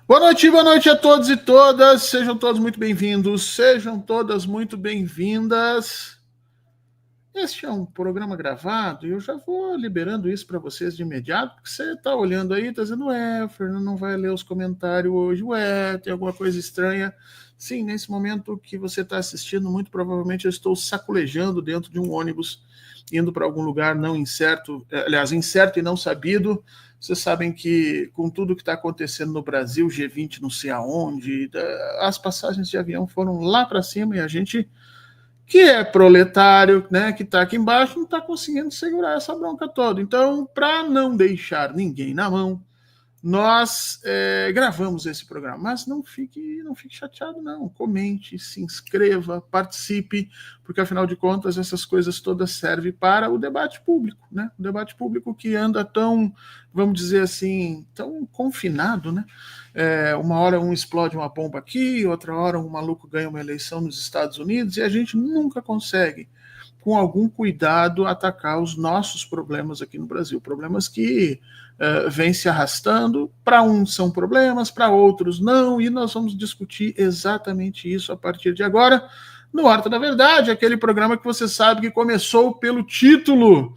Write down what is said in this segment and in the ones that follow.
Boa noite a todos e todas. Sejam todos muito bem-vindos, sejam todas muito bem-vindas. Este é um programa gravado e eu já vou liberando isso para vocês de imediato, porque você está olhando aí, está dizendo, Fernando não vai ler os comentários hoje, tem alguma coisa estranha. Sim, nesse momento que você está assistindo, muito provavelmente eu estou sacolejando dentro de um ônibus, indo para algum lugar não incerto, aliás, incerto e não sabido. Vocês sabem que, com tudo que está acontecendo no Brasil, G20 não sei aonde, as passagens de avião foram lá para cima e a gente, que é proletário, né, que está aqui embaixo, não está conseguindo segurar essa bronca toda. Então, para não deixar ninguém na mão, nós gravamos esse programa, mas não fique chateado, não. Comente, se inscreva, participe, porque afinal de contas essas coisas todas servem para o debate público, né? O debate público que anda tão, vamos dizer assim, tão confinado, né? Uma hora um explode uma bomba aqui, outra hora um maluco ganha uma eleição nos Estados Unidos e a gente nunca consegue, com algum cuidado, atacar os nossos problemas aqui no Brasil. Problemas que vêm se arrastando. Para uns são problemas, para outros não, e nós vamos discutir exatamente isso a partir de agora, no Horta da Verdade, aquele programa que você sabe que começou pelo título.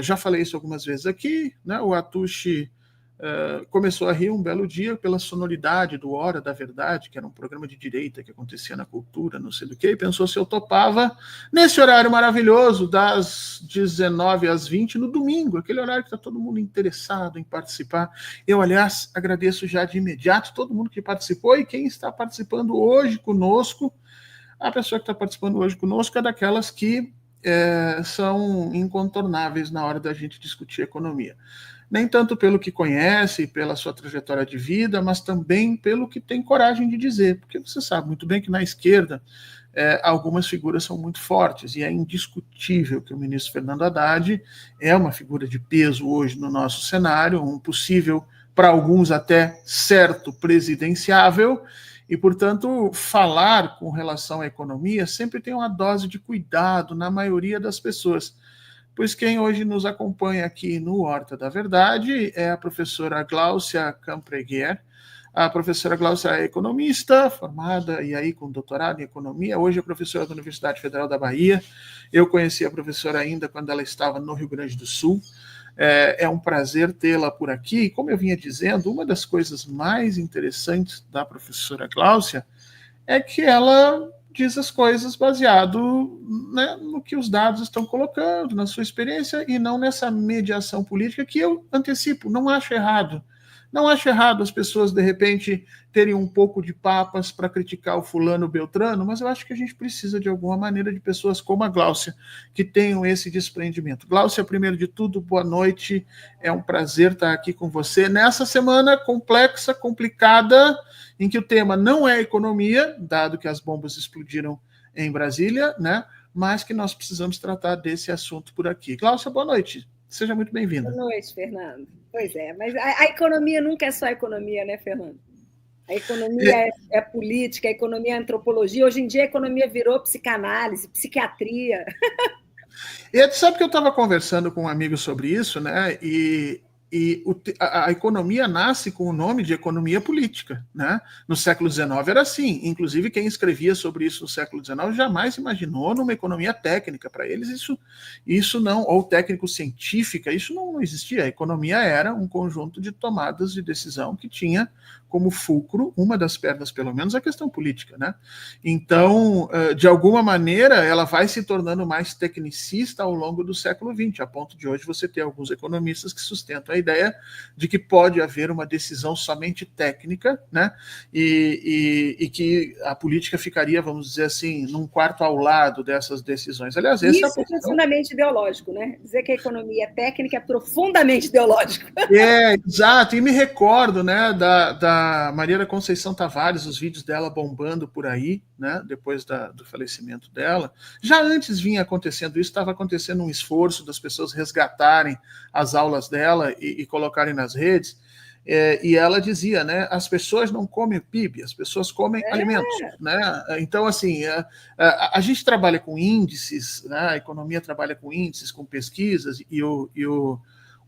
Já falei isso algumas vezes aqui, né? O Atushi começou a rir um belo dia pela sonoridade do Hora da Verdade, que era um programa de direita que acontecia na cultura, não sei do que, e pensou se eu topava nesse horário maravilhoso, das 19 às 20, no domingo, aquele horário que está todo mundo interessado em participar. Eu, aliás, agradeço já de imediato todo mundo que participou e quem está participando hoje conosco. A pessoa que está participando hoje conosco é daquelas que são incontornáveis na hora da gente discutir economia. Nem tanto pelo que conhece, pela sua trajetória de vida, mas também pelo que tem coragem de dizer. Porque você sabe muito bem que na esquerda algumas figuras são muito fortes, e é indiscutível que o ministro Fernando Haddad é uma figura de peso hoje no nosso cenário, um possível, para alguns até certo, presidenciável, e, portanto, falar com relação à economia sempre tem uma dose de cuidado na maioria das pessoas. Pois quem hoje nos acompanha aqui no Horta da Verdade é a professora Gláucia Campreguer. A professora Gláucia é economista, formada e aí com doutorado em economia. Hoje é professora da Universidade Federal da Bahia. Eu conheci a professora ainda quando ela estava no Rio Grande do Sul. É um prazer tê-la por aqui. Como eu vinha dizendo, uma das coisas mais interessantes da professora Gláucia é que ela diz as coisas baseado, né, no que os dados estão colocando, na sua experiência, e não nessa mediação política que eu antecipo, não acho errado. Não acho errado as pessoas, de repente, terem um pouco de papas para criticar o fulano Beltrano, mas eu acho que a gente precisa, de alguma maneira, de pessoas como a Gláucia, que tenham esse desprendimento. Gláucia, primeiro de tudo, boa noite. É um prazer estar aqui com você nessa semana complexa, complicada, em que o tema não é economia, dado que as bombas explodiram em Brasília, né? Mas que nós precisamos tratar desse assunto por aqui. Gláucia, boa noite. Seja muito bem-vinda. Boa noite, Fernando. Pois é, mas a economia nunca é só economia, né, Fernando? A economia é política, a economia é antropologia. Hoje em dia a economia virou psicanálise, psiquiatria. E sabe que eu estava conversando com um amigo sobre isso, né? A economia nasce com o nome de economia política, né? No século XIX era assim. Inclusive, quem escrevia sobre isso no século XIX jamais imaginou numa economia técnica. Para eles, isso não, ou técnico-científica, isso não existia. A economia era um conjunto de tomadas de decisão que tinha como fulcro, uma das pernas, pelo menos, a questão política, né? Então, de alguma maneira, ela vai se tornando mais tecnicista ao longo do século XX, a ponto de hoje você ter alguns economistas que sustentam a ideia de que pode haver uma decisão somente técnica, né? E que a política ficaria, vamos dizer assim, num quarto ao lado dessas decisões. Aliás, essa é a Isso é posição. profundamente ideológico, né? Dizer que a economia é técnica é profundamente ideológico. Exato, e me recordo, né, da Maria Conceição Tavares, os vídeos dela bombando por aí, né, depois do falecimento dela. Já antes vinha acontecendo isso, estava acontecendo um esforço das pessoas resgatarem as aulas dela e colocarem nas redes, e ela dizia, né, as pessoas não comem PIB, as pessoas comem alimentos, né? Então, assim, a gente trabalha com índices, né, a economia trabalha com índices, com pesquisas, e o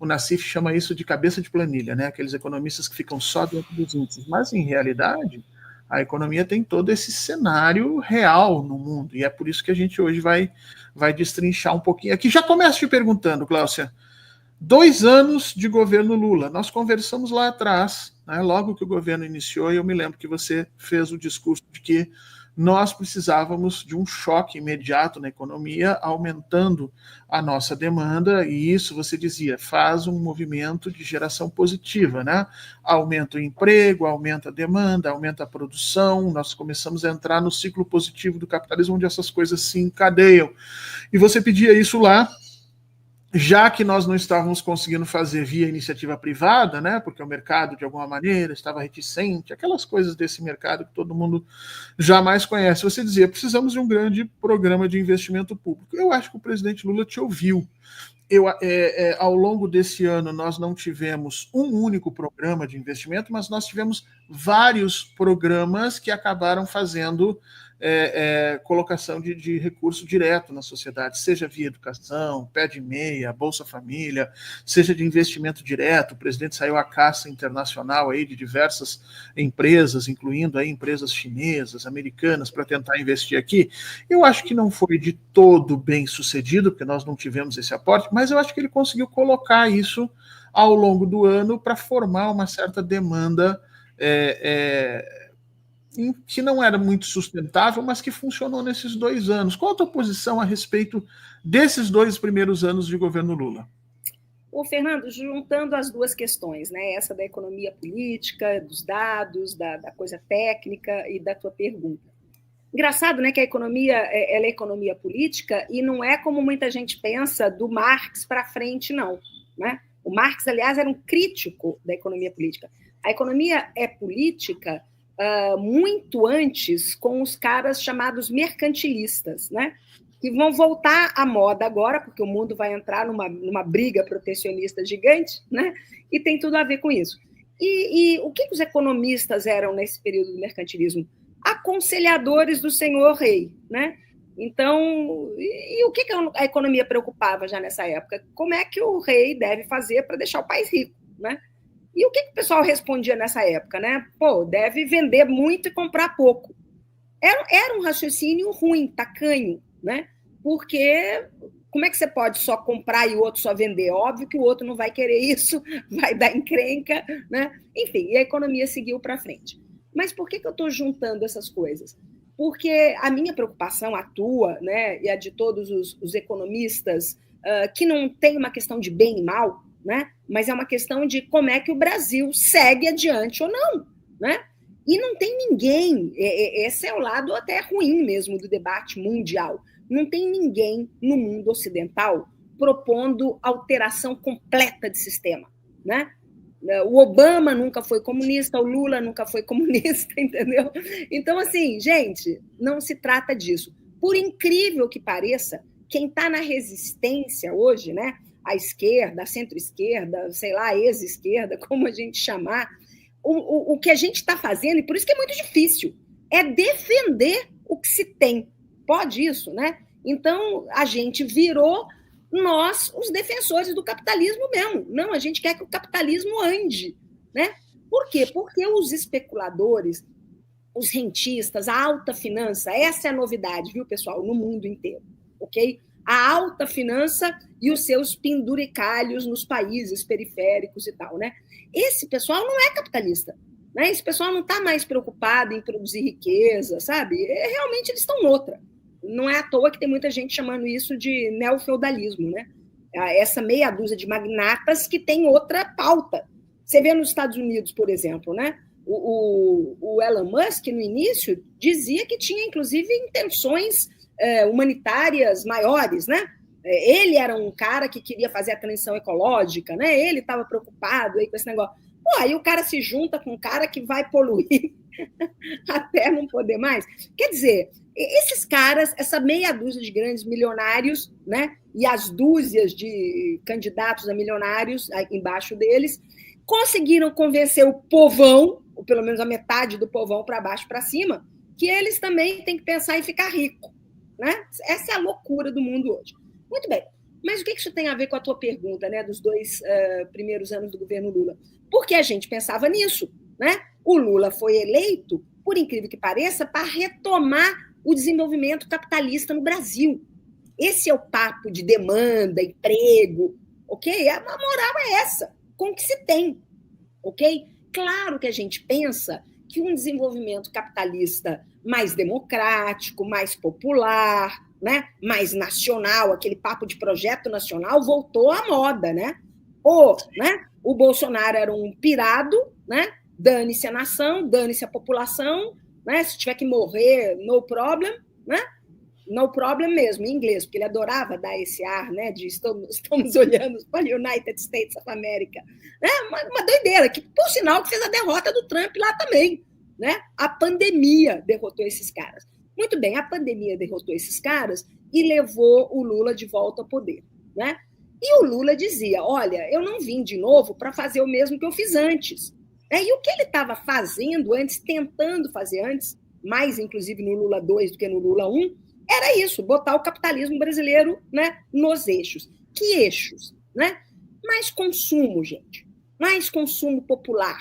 o Nassif chama isso de cabeça de planilha, né? Aqueles economistas que ficam só dentro dos índices. Mas, em realidade, a economia tem todo esse cenário real no mundo, e é por isso que a gente hoje vai destrinchar um pouquinho. Aqui já começo te perguntando, Cláudia, 2 anos de governo Lula, nós conversamos lá atrás, né, logo que o governo iniciou, e eu me lembro que você fez o discurso de que nós precisávamos de um choque imediato na economia, aumentando a nossa demanda, e isso, você dizia, faz um movimento de geração positiva, né? Aumenta o emprego, aumenta a demanda, aumenta a produção, nós começamos a entrar no ciclo positivo do capitalismo, onde essas coisas se encadeiam. E você pedia isso lá, já que nós não estávamos conseguindo fazer via iniciativa privada, né, porque o mercado, de alguma maneira, estava reticente, aquelas coisas desse mercado que todo mundo jamais conhece. Você dizia, precisamos de um grande programa de investimento público. Eu acho que o presidente Lula te ouviu. Ao longo desse ano, nós não tivemos um único programa de investimento, mas nós tivemos vários programas que acabaram fazendo colocação de recurso direto na sociedade, seja via educação, pé de meia, Bolsa Família, seja de investimento direto. O presidente saiu à caça internacional aí de diversas empresas, incluindo aí empresas chinesas, americanas, para tentar investir aqui. Eu acho que não foi de todo bem sucedido, porque nós não tivemos esse aporte, mas eu acho que ele conseguiu colocar isso ao longo do ano para formar uma certa demanda que não era muito sustentável, mas que funcionou nesses 2 anos. Qual a tua posição a respeito desses 2 primeiros anos de governo Lula? Ô, Fernando, juntando as duas questões, né? Essa da economia política, dos dados, da coisa técnica e da tua pergunta. Engraçado, né, que a economia ela é economia política e não é como muita gente pensa do Marx para frente, não. Né? O Marx, aliás, era um crítico da economia política. A economia é política muito antes com os caras chamados mercantilistas, né? Que vão voltar à moda agora, porque o mundo vai entrar numa briga protecionista gigante, né? E tem tudo a ver com isso. E o que os economistas eram nesse período do mercantilismo? Aconselhadores do senhor rei, né? Então, e o que a economia preocupava já nessa época? Como é que o rei deve fazer para deixar o país rico, né? E o que o pessoal respondia nessa época, né? Pô, deve vender muito e comprar pouco. Era um raciocínio ruim, tacanho, né? Porque como é que você pode só comprar e o outro só vender? Óbvio que o outro não vai querer isso, vai dar encrenca, né? Enfim, e a economia seguiu para frente. Mas por que eu estou juntando essas coisas? Porque a minha preocupação, a tua, né, e a de todos os economistas, que não tem uma questão de bem e mal, né, mas é uma questão de como é que o Brasil segue adiante ou não, né? E não tem ninguém, esse é o lado até ruim mesmo do debate mundial, não tem ninguém no mundo ocidental propondo alteração completa de sistema, né? O Obama nunca foi comunista, o Lula nunca foi comunista, entendeu? Então, assim, gente, não se trata disso. Por incrível que pareça, quem está na resistência hoje, né, a esquerda, a centro-esquerda, sei lá, a ex-esquerda, como a gente chamar, o que a gente está fazendo, e por isso que é muito difícil, é defender o que se tem. Pode isso, né? Então, a gente virou nós, os defensores do capitalismo mesmo. Não, a gente quer que o capitalismo ande, né? Por quê? Porque os especuladores, os rentistas, a alta finança, essa é a novidade, viu, pessoal, no mundo inteiro, ok? A alta finança e os seus penduricalhos nos países periféricos e tal, né? Esse pessoal não é capitalista, né? Esse pessoal não está mais preocupado em produzir riqueza, sabe? Realmente eles estão noutra. Não é à toa que tem muita gente chamando isso de neofeudalismo, né? Essa meia dúzia de magnatas que tem outra pauta. Você vê nos Estados Unidos, por exemplo, né? O Elon Musk, no início, dizia que tinha, inclusive, intenções humanitárias maiores, né? Ele era um cara que queria fazer a transição ecológica, né? Ele estava preocupado aí com esse negócio. Pô, aí o cara se junta com um cara que vai poluir até não poder mais. Quer dizer, esses caras, essa meia dúzia de grandes milionários, né, e as dúzias de candidatos a milionários embaixo deles, conseguiram convencer o povão, ou pelo menos a metade do povão para baixo para cima, que eles também têm que pensar em ficar rico, né? Essa é a loucura do mundo hoje. Muito bem. Mas o que isso tem a ver com a tua pergunta, né, dos 2 primeiros anos do governo Lula? Porque a gente pensava nisso, né? O Lula foi eleito, por incrível que pareça, para retomar o desenvolvimento capitalista no Brasil. Esse é o papo de demanda, emprego, ok? A moral é essa, com o que se tem, ok? Claro que a gente pensa que um desenvolvimento capitalista mais democrático, mais popular, né, mais nacional, aquele papo de projeto nacional voltou à moda, né? O Bolsonaro era um pirado, né? Dane-se a nação, dane-se a população, né? Se tiver que morrer, no problem, né? No problem mesmo, em inglês, porque ele adorava dar esse ar, né, de estamos olhando para o United States of America. Né? Uma doideira, que, por sinal, que fez a derrota do Trump lá também. Né? A pandemia derrotou esses caras. Muito bem, a pandemia derrotou esses caras e levou o Lula de volta ao poder. Né? E o Lula dizia, olha, eu não vim de novo para fazer o mesmo que eu fiz antes. E o que ele estava fazendo antes, tentando fazer antes, mais inclusive no Lula 2 do que no Lula 1, era isso, botar o capitalismo brasileiro, né, nos eixos. Que eixos? Né? Mais consumo, gente. Mais consumo popular.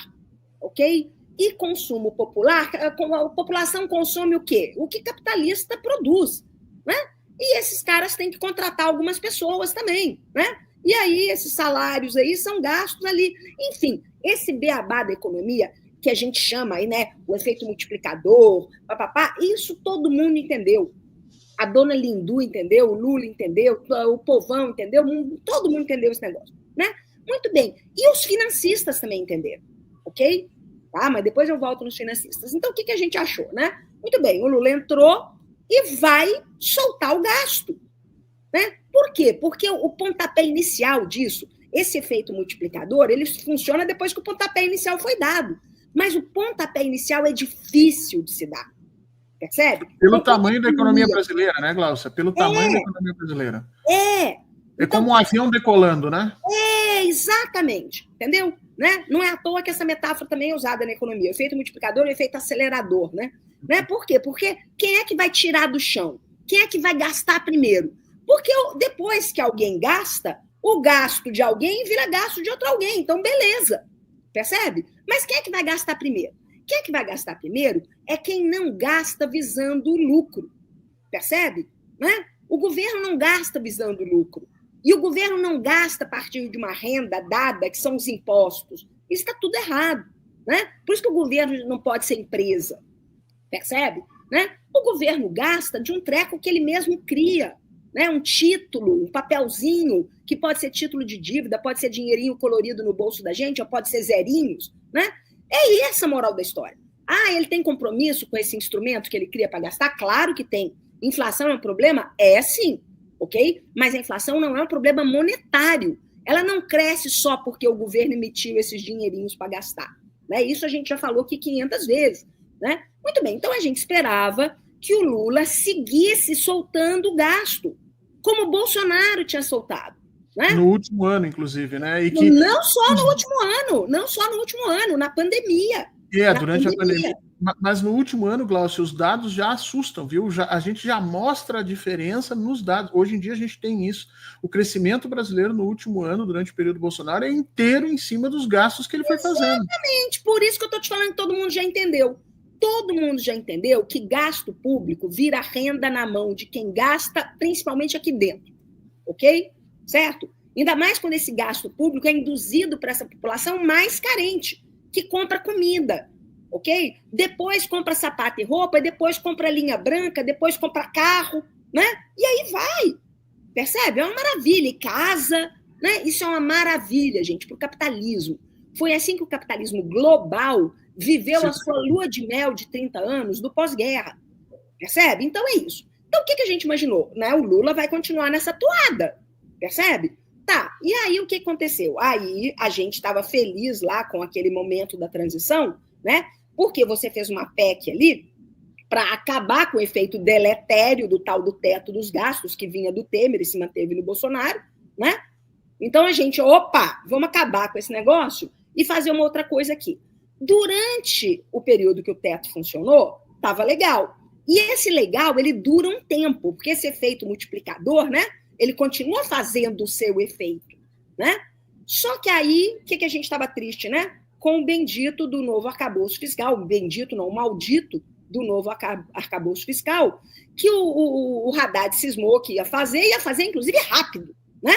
Ok? E consumo popular, a população consome o quê? O que capitalista produz. Né? E esses caras têm que contratar algumas pessoas também. Né? E aí, esses salários aí são gastos ali. Enfim, esse beabá da economia, que a gente chama aí, né, o efeito multiplicador, papapá, isso todo mundo entendeu. A dona Lindu entendeu, o Lula entendeu, o povão entendeu, todo mundo entendeu esse negócio. Né? Muito bem. E os financistas também entenderam. Ok? Tá? Mas depois eu volto nos financistas. Então, o que a gente achou? Né? Muito bem, o Lula entrou e vai soltar o gasto. Né? Por quê? Porque o pontapé inicial disso, esse efeito multiplicador, ele funciona depois que o pontapé inicial foi dado. Mas o pontapé inicial é difícil de se dar. Percebe? Pelo tamanho da economia brasileira, né, Glaucia? Pelo tamanho da economia brasileira. É como um avião decolando, né? Exatamente. Entendeu? Né? Não é à toa que essa metáfora também é usada na economia. O efeito multiplicador e o efeito acelerador. Né? Por quê? Porque quem é que vai tirar do chão? Quem é que vai gastar primeiro? Porque depois que alguém gasta, o gasto de alguém vira gasto de outro alguém. Então, beleza. Percebe? Mas quem é que vai gastar primeiro? Quem é que vai gastar primeiro é quem não gasta visando o lucro. Percebe? Né? O governo não gasta visando o lucro. E o governo não gasta a partir de uma renda dada, que são os impostos. Isso está tudo errado. Né? Por isso que o governo não pode ser empresa. Percebe? Né? O governo gasta de um treco que ele mesmo cria. Né? Um título, um papelzinho, que pode ser título de dívida, pode ser dinheirinho colorido no bolso da gente, ou pode ser zerinhos. Né? É essa a moral da história. Ele tem compromisso com esse instrumento que ele cria para gastar? Claro que tem. Inflação é um problema? É sim, ok? Mas a inflação não é um problema monetário. Ela não cresce só porque o governo emitiu esses dinheirinhos para gastar. Né? Isso a gente já falou aqui 500 vezes. Né? Muito bem, então a gente esperava que o Lula seguisse soltando o gasto, como o Bolsonaro tinha soltado. Né? No último ano, inclusive, né? E que... Não só no último ano, na pandemia. Durante a pandemia. Mas no último ano, Glaucio, os dados já assustam, viu? A gente já mostra a diferença nos dados. Hoje em dia a gente tem isso. O crescimento brasileiro no último ano, durante o período Bolsonaro, é inteiro em cima dos gastos que ele foi fazendo. Exatamente. Por isso que eu estou te falando que todo mundo já entendeu. Todo mundo já entendeu que gasto público vira renda na mão de quem gasta, principalmente aqui dentro. Ok? Certo? Ainda mais quando esse gasto público é induzido para essa população mais carente, que compra comida, ok? Depois compra sapato e roupa, depois compra linha branca, depois compra carro, né? E aí vai, percebe? É uma maravilha. E casa, né? Isso é uma maravilha, gente, para o capitalismo. Foi assim que o capitalismo global viveu a sua lua de mel de 30 anos do pós-guerra, percebe? Então é isso. Então o que a gente imaginou? Né? O Lula vai continuar nessa toada, percebe? Tá, e aí o que aconteceu? Aí a gente estava feliz lá com aquele momento da transição, né? Porque você fez uma PEC ali para acabar com o efeito deletério do tal do teto dos gastos que vinha do Temer e se manteve no Bolsonaro, né? Então a gente, vamos acabar com esse negócio e fazer uma outra coisa aqui. Durante o período que o teto funcionou, estava legal. E esse legal, ele dura um tempo, porque esse efeito multiplicador, né? ele continua fazendo o seu efeito, né? Só que aí, o que a gente estava triste, né? Com o bendito do novo arcabouço fiscal, o bendito não, o maldito do novo arcabouço fiscal, que o Haddad cismou que ia fazer inclusive rápido, né?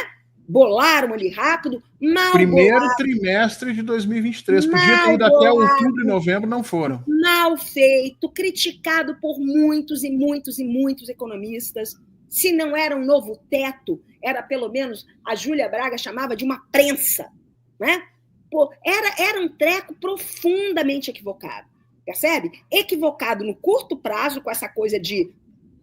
Bolaram ali rápido, Primeiro bolado, trimestre de 2023. Podia ter ido até outubro e novembro, não foram. Mal feito, criticado por muitos e muitos e muitos economistas. Se não era um novo teto, era pelo menos, a Júlia Braga chamava de uma prensa, né? Pô, era um treco profundamente equivocado, percebe? Equivocado no curto prazo, com essa coisa de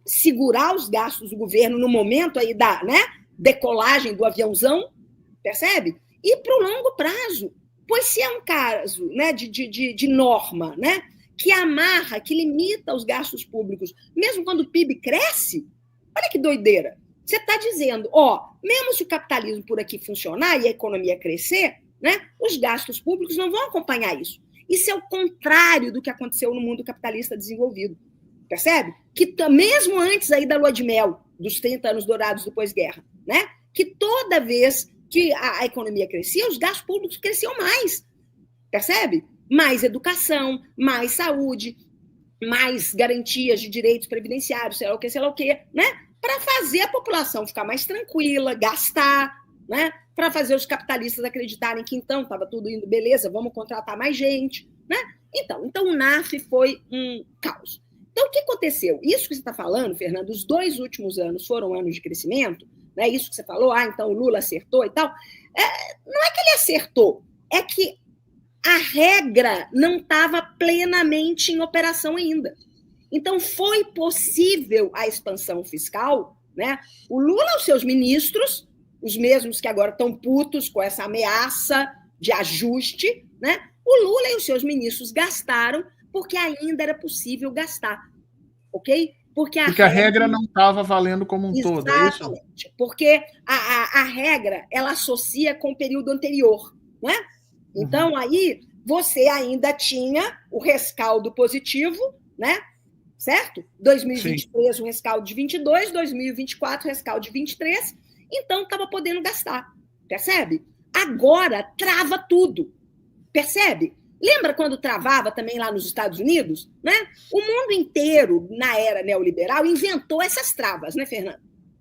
segurar os gastos do governo no momento aí da, né, decolagem do aviãozão, percebe? E para o longo prazo, pois se é um caso, né, de norma, né, que amarra, que limita os gastos públicos, mesmo quando o PIB cresce, olha que doideira. Você está dizendo, mesmo se o capitalismo por aqui funcionar e a economia crescer, né, os gastos públicos não vão acompanhar isso. Isso é o contrário do que aconteceu no mundo capitalista desenvolvido. Percebe? Que mesmo antes aí da lua de mel, dos 30 anos dourados do pós-guerra, né, que toda vez que a economia crescia, os gastos públicos cresciam mais. Percebe? Mais educação, mais saúde, mais garantias de direitos previdenciários, sei lá o quê, né? Para fazer a população ficar mais tranquila, gastar, né? Para fazer os capitalistas acreditarem que então estava tudo indo beleza, vamos contratar mais gente, né? Então o NAF foi um caos. Então, o que aconteceu? Isso que você está falando, Fernando, os 2 últimos anos foram anos de crescimento, né? Isso que você falou, então o Lula acertou e tal. Não é que ele acertou, é que a regra não estava plenamente em operação ainda. Então, foi possível a expansão fiscal, né? O Lula, os seus ministros, os mesmos que agora estão putos com essa ameaça de ajuste, né? O Lula e os seus ministros gastaram porque ainda era possível gastar, ok? Porque a regra não estava valendo como um todo, é isso? Exatamente, porque a regra, ela associa com o período anterior, né? Então, aí, você ainda tinha o rescaldo positivo, né? Certo? 2023, Sim. O rescaldo de 22, 2024, o rescaldo de 23, então estava podendo gastar, percebe? Agora, trava tudo, percebe? Lembra quando travava também lá nos Estados Unidos? Né? O mundo inteiro, na era neoliberal, inventou essas travas, né, Fernando?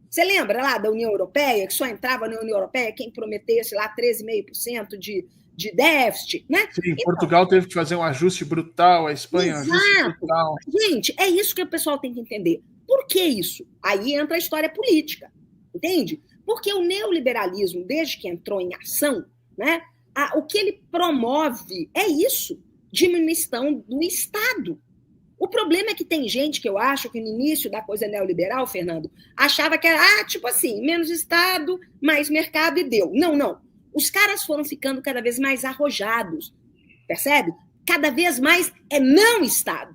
Você lembra lá da União Europeia, que só entrava na União Europeia quem prometesse lá 13,5% de déficit, né? Sim, então, Portugal teve que fazer um ajuste brutal, a Espanha exato. Um ajuste brutal. Gente, é isso que o pessoal tem que entender. Por que isso? Aí entra a história política, entende? Porque o neoliberalismo, desde que entrou em ação, né, o que ele promove é isso, diminuição do Estado. O problema é que tem gente que eu acho que no início da coisa neoliberal, Fernando, achava que era, tipo assim, menos Estado, mais mercado e deu. Não. Os caras foram ficando cada vez mais arrojados, percebe? Cada vez mais é não Estado,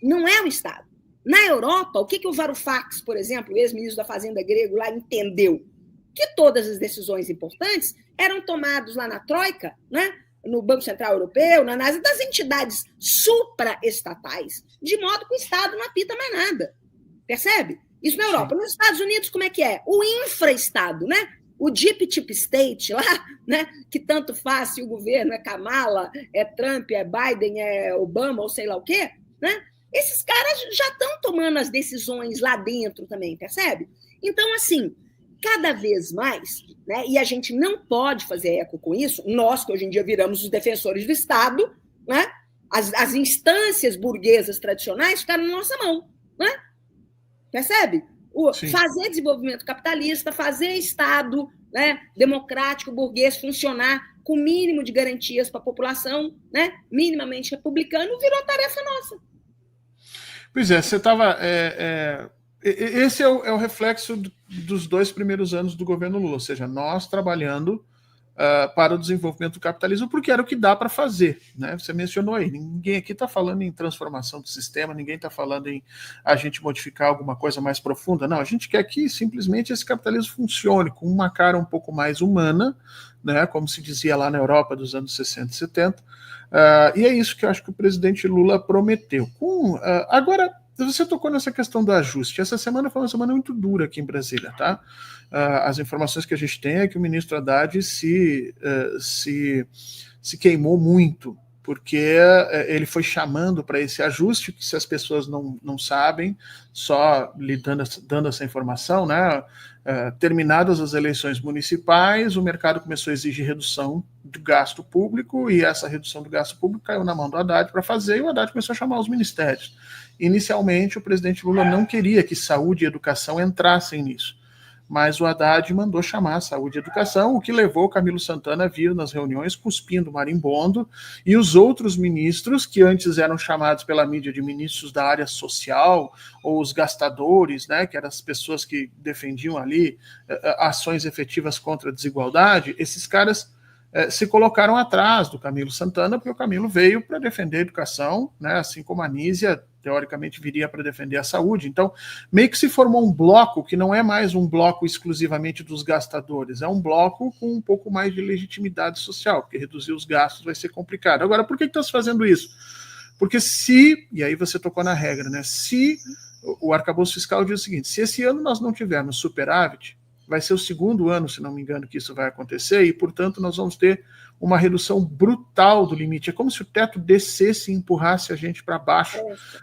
não é o Estado. Na Europa, o que o Varoufakis, por exemplo, o ex-ministro da Fazenda grego lá, entendeu? Que todas as decisões importantes eram tomadas lá na Troika, né? No Banco Central Europeu, na NASA, das entidades supraestatais, de modo que o Estado não apita mais nada. Percebe? Isso na Europa. Sim. Nos Estados Unidos, como é que é? O infra-estado, né? O Deep State lá, né? Que tanto faz se o governo é Kamala, é Trump, é Biden, é Obama, ou sei lá o quê, né? Esses caras já estão tomando as decisões lá dentro também, percebe? Então, assim, cada vez mais, né, e a gente não pode fazer eco com isso, nós que hoje em dia viramos os defensores do Estado, né, as instâncias burguesas tradicionais ficaram na nossa mão, né? Percebe? Fazer desenvolvimento capitalista, fazer Estado, né, democrático, burguês funcionar com o mínimo de garantias para a população, né, minimamente republicano, virou tarefa nossa. Pois é, você estava... Esse é o reflexo dos 2 primeiros anos do governo Lula, ou seja, nós trabalhando para o desenvolvimento do capitalismo, porque era o que dá para fazer, né? Você mencionou aí, ninguém aqui está falando em transformação do sistema, ninguém está falando em a gente modificar alguma coisa mais profunda, não, a gente quer que simplesmente esse capitalismo funcione com uma cara um pouco mais humana, né? Como se dizia lá na Europa dos anos 60 e 70, e é isso que eu acho que o presidente Lula prometeu. Agora, Você tocou nessa questão do ajuste. Essa semana foi uma semana muito dura aqui em Brasília, tá? As informações que a gente tem é que o ministro Haddad se queimou muito, porque ele foi chamando para esse ajuste, que se as pessoas não sabem, só lhe dando essa informação, né? Terminadas as eleições municipais, o mercado começou a exigir redução do gasto público, e essa redução do gasto público caiu na mão do Haddad para fazer, e o Haddad começou a chamar os ministérios. Inicialmente, o presidente Lula não queria que saúde e educação entrassem nisso, mas o Haddad mandou chamar saúde e educação, o que levou o Camilo Santana a vir nas reuniões cuspindo marimbondo, e os outros ministros, que antes eram chamados pela mídia de ministros da área social, ou os gastadores, né, que eram as pessoas que defendiam ali ações efetivas contra a desigualdade, esses caras se colocaram atrás do Camilo Santana, porque o Camilo veio para defender a educação, né, assim como a Anísia, teoricamente, viria para defender a saúde. Então, meio que se formou um bloco que não é mais um bloco exclusivamente dos gastadores, é um bloco com um pouco mais de legitimidade social, porque reduzir os gastos vai ser complicado. Agora, por que está se fazendo isso? Porque e aí você tocou na regra, né? Se o arcabouço fiscal diz o seguinte, se esse ano nós não tivermos superávit, vai ser o segundo ano, se não me engano, que isso vai acontecer, e, portanto, nós vamos ter uma redução brutal do limite. É como se o teto descesse e empurrasse a gente para baixo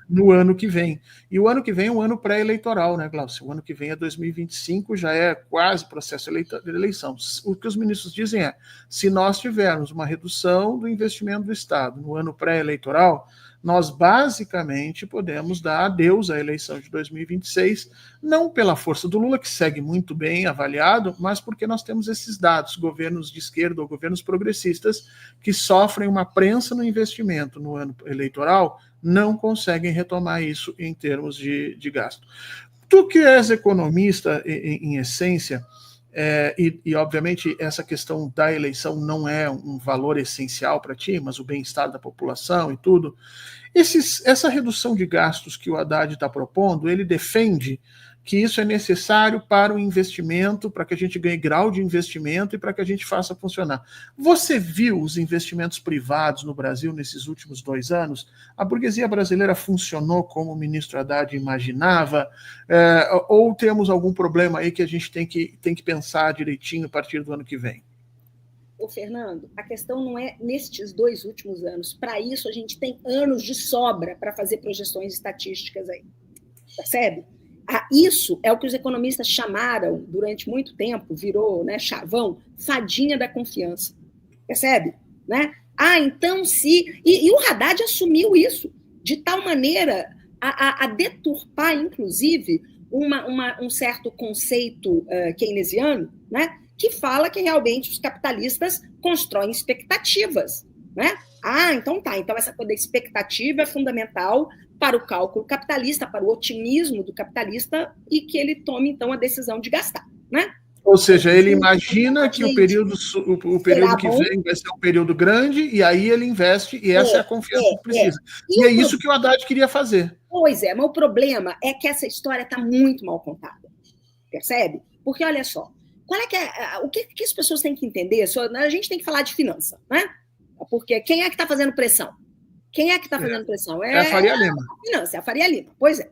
no ano que vem. E o ano que vem é um ano pré-eleitoral, né, Glaucio? O ano que vem é 2025, já é quase processo de eleição. O que os ministros dizem é, se nós tivermos uma redução do investimento do Estado no ano pré-eleitoral, nós basicamente podemos dar adeus à eleição de 2026, não pela força do Lula, que segue muito bem avaliado, mas porque nós temos esses dados, governos de esquerda ou governos progressistas, que sofrem uma prensa no investimento no ano eleitoral, não conseguem retomar isso em termos de gasto. Tu que és economista, em essência, e obviamente essa questão da eleição não é um valor essencial para ti, mas o bem-estar da população e tudo, essa redução de gastos que o Haddad está propondo, ele defende que isso é necessário para o investimento, para que a gente ganhe grau de investimento e para que a gente faça funcionar. Você viu os investimentos privados no Brasil nesses últimos 2 anos? A burguesia brasileira funcionou como o ministro Haddad imaginava? Ou temos algum problema aí que a gente tem que pensar direitinho a partir do ano que vem? Ô, Fernando, a questão não é nestes 2 últimos anos. Para isso, a gente tem anos de sobra para fazer projeções estatísticas aí. Percebe? Isso é o que os economistas chamaram, durante muito tempo, virou, né, chavão, fadinha da confiança. Percebe? Né? Então se... E o Haddad assumiu isso, de tal maneira a deturpar, inclusive, um certo conceito keynesiano, né, que fala que realmente os capitalistas constroem expectativas. Né? Então tá. Então essa coisa da expectativa é fundamental para o cálculo capitalista, para o otimismo do capitalista, e que ele tome, então, a decisão de gastar. Né? Ou seja, ele imagina que o período que vem vai ser um período grande, e aí ele investe, e essa é a confiança que precisa. E é isso que o Haddad queria fazer. Pois é, mas o problema é que essa história está muito mal contada. Percebe? Porque, olha só, o que as pessoas têm que entender? A gente tem que falar de finança, né? Porque quem é que está fazendo pressão? Quem é que está fazendo pressão? É a Faria Lima. É a Faria Lima, pois é.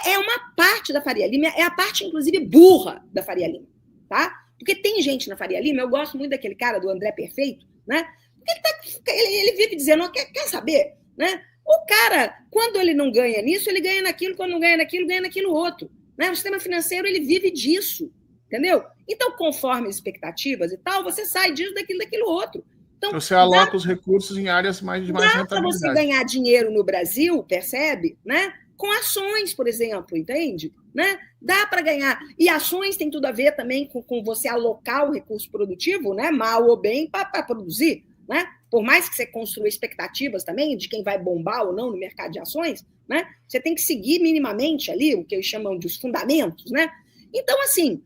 É uma parte da Faria Lima, é a parte, inclusive, burra da Faria Lima, tá? Porque tem gente na Faria Lima, eu gosto muito daquele cara, do André Perfeito, né? Porque ele vive dizendo, quer saber, né? O cara, quando ele não ganha nisso, ele ganha naquilo, quando não ganha naquilo, ganha naquilo outro. Né? O sistema financeiro, ele vive disso, entendeu? Então, conforme as expectativas e tal, você sai disso, daquilo outro. Então, você aloca os recursos em áreas de mais rentabilidade. Dá para você ganhar dinheiro no Brasil, percebe? Né? Com ações, por exemplo, entende? Né? Dá para ganhar. E ações tem tudo a ver também com você alocar o recurso produtivo, né? Mal ou bem, para produzir. Né? Por mais que você construa expectativas também de quem vai bombar ou não no mercado de ações, né? Você tem que seguir minimamente ali o que eles chamam de os fundamentos. Né? Então, assim,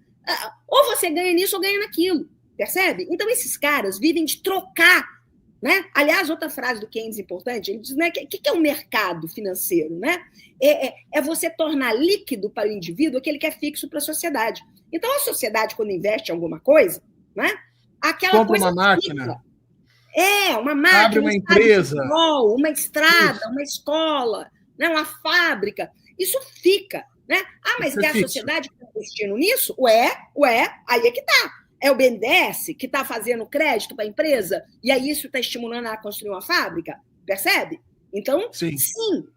ou você ganha nisso ou ganha naquilo. Percebe? Então, esses caras vivem de trocar. Né? Aliás, outra frase do Keynes importante, ele diz, né, que é o mercado financeiro? Né? É você tornar líquido para o indivíduo aquele que é fixo para a sociedade. Então, a sociedade, quando investe em alguma coisa, né, aquela compra coisa uma máquina. Uma máquina. Abre uma empresa. Uma estrada, uma escola, né, uma fábrica. Isso fica, né? Mas Isso é a fixo. sociedade que está investindo nisso? Aí é que tá. É o BNDES que está fazendo crédito para a empresa e aí isso está estimulando ela a construir uma fábrica? Percebe? Então,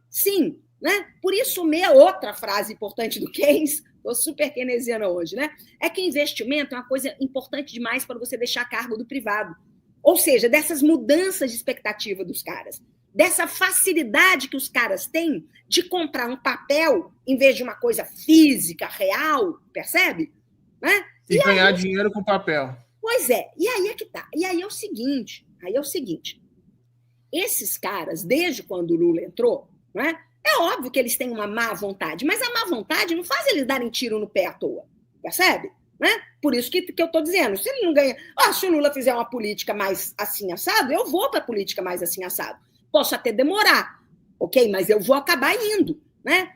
sim, né? Por isso, outra frase importante do Keynes, estou super keynesiana hoje, né? É que investimento é uma coisa importante demais para você deixar a cargo do privado. Ou seja, dessas mudanças de expectativa dos caras, dessa facilidade que os caras têm de comprar um papel em vez de uma coisa física, real, percebe? Né? E ganhar dinheiro com papel. Pois é, e aí é que tá. E aí é o seguinte, esses caras, desde quando o Lula entrou, né, é óbvio que eles têm uma má vontade, mas a má vontade não faz eles darem tiro no pé à toa, percebe? Né? Por isso que eu estou dizendo, se ele não ganha... se o Lula fizer uma política mais assim assado, eu vou para a política mais assim assado. Posso até demorar, ok? Mas eu vou acabar indo, né?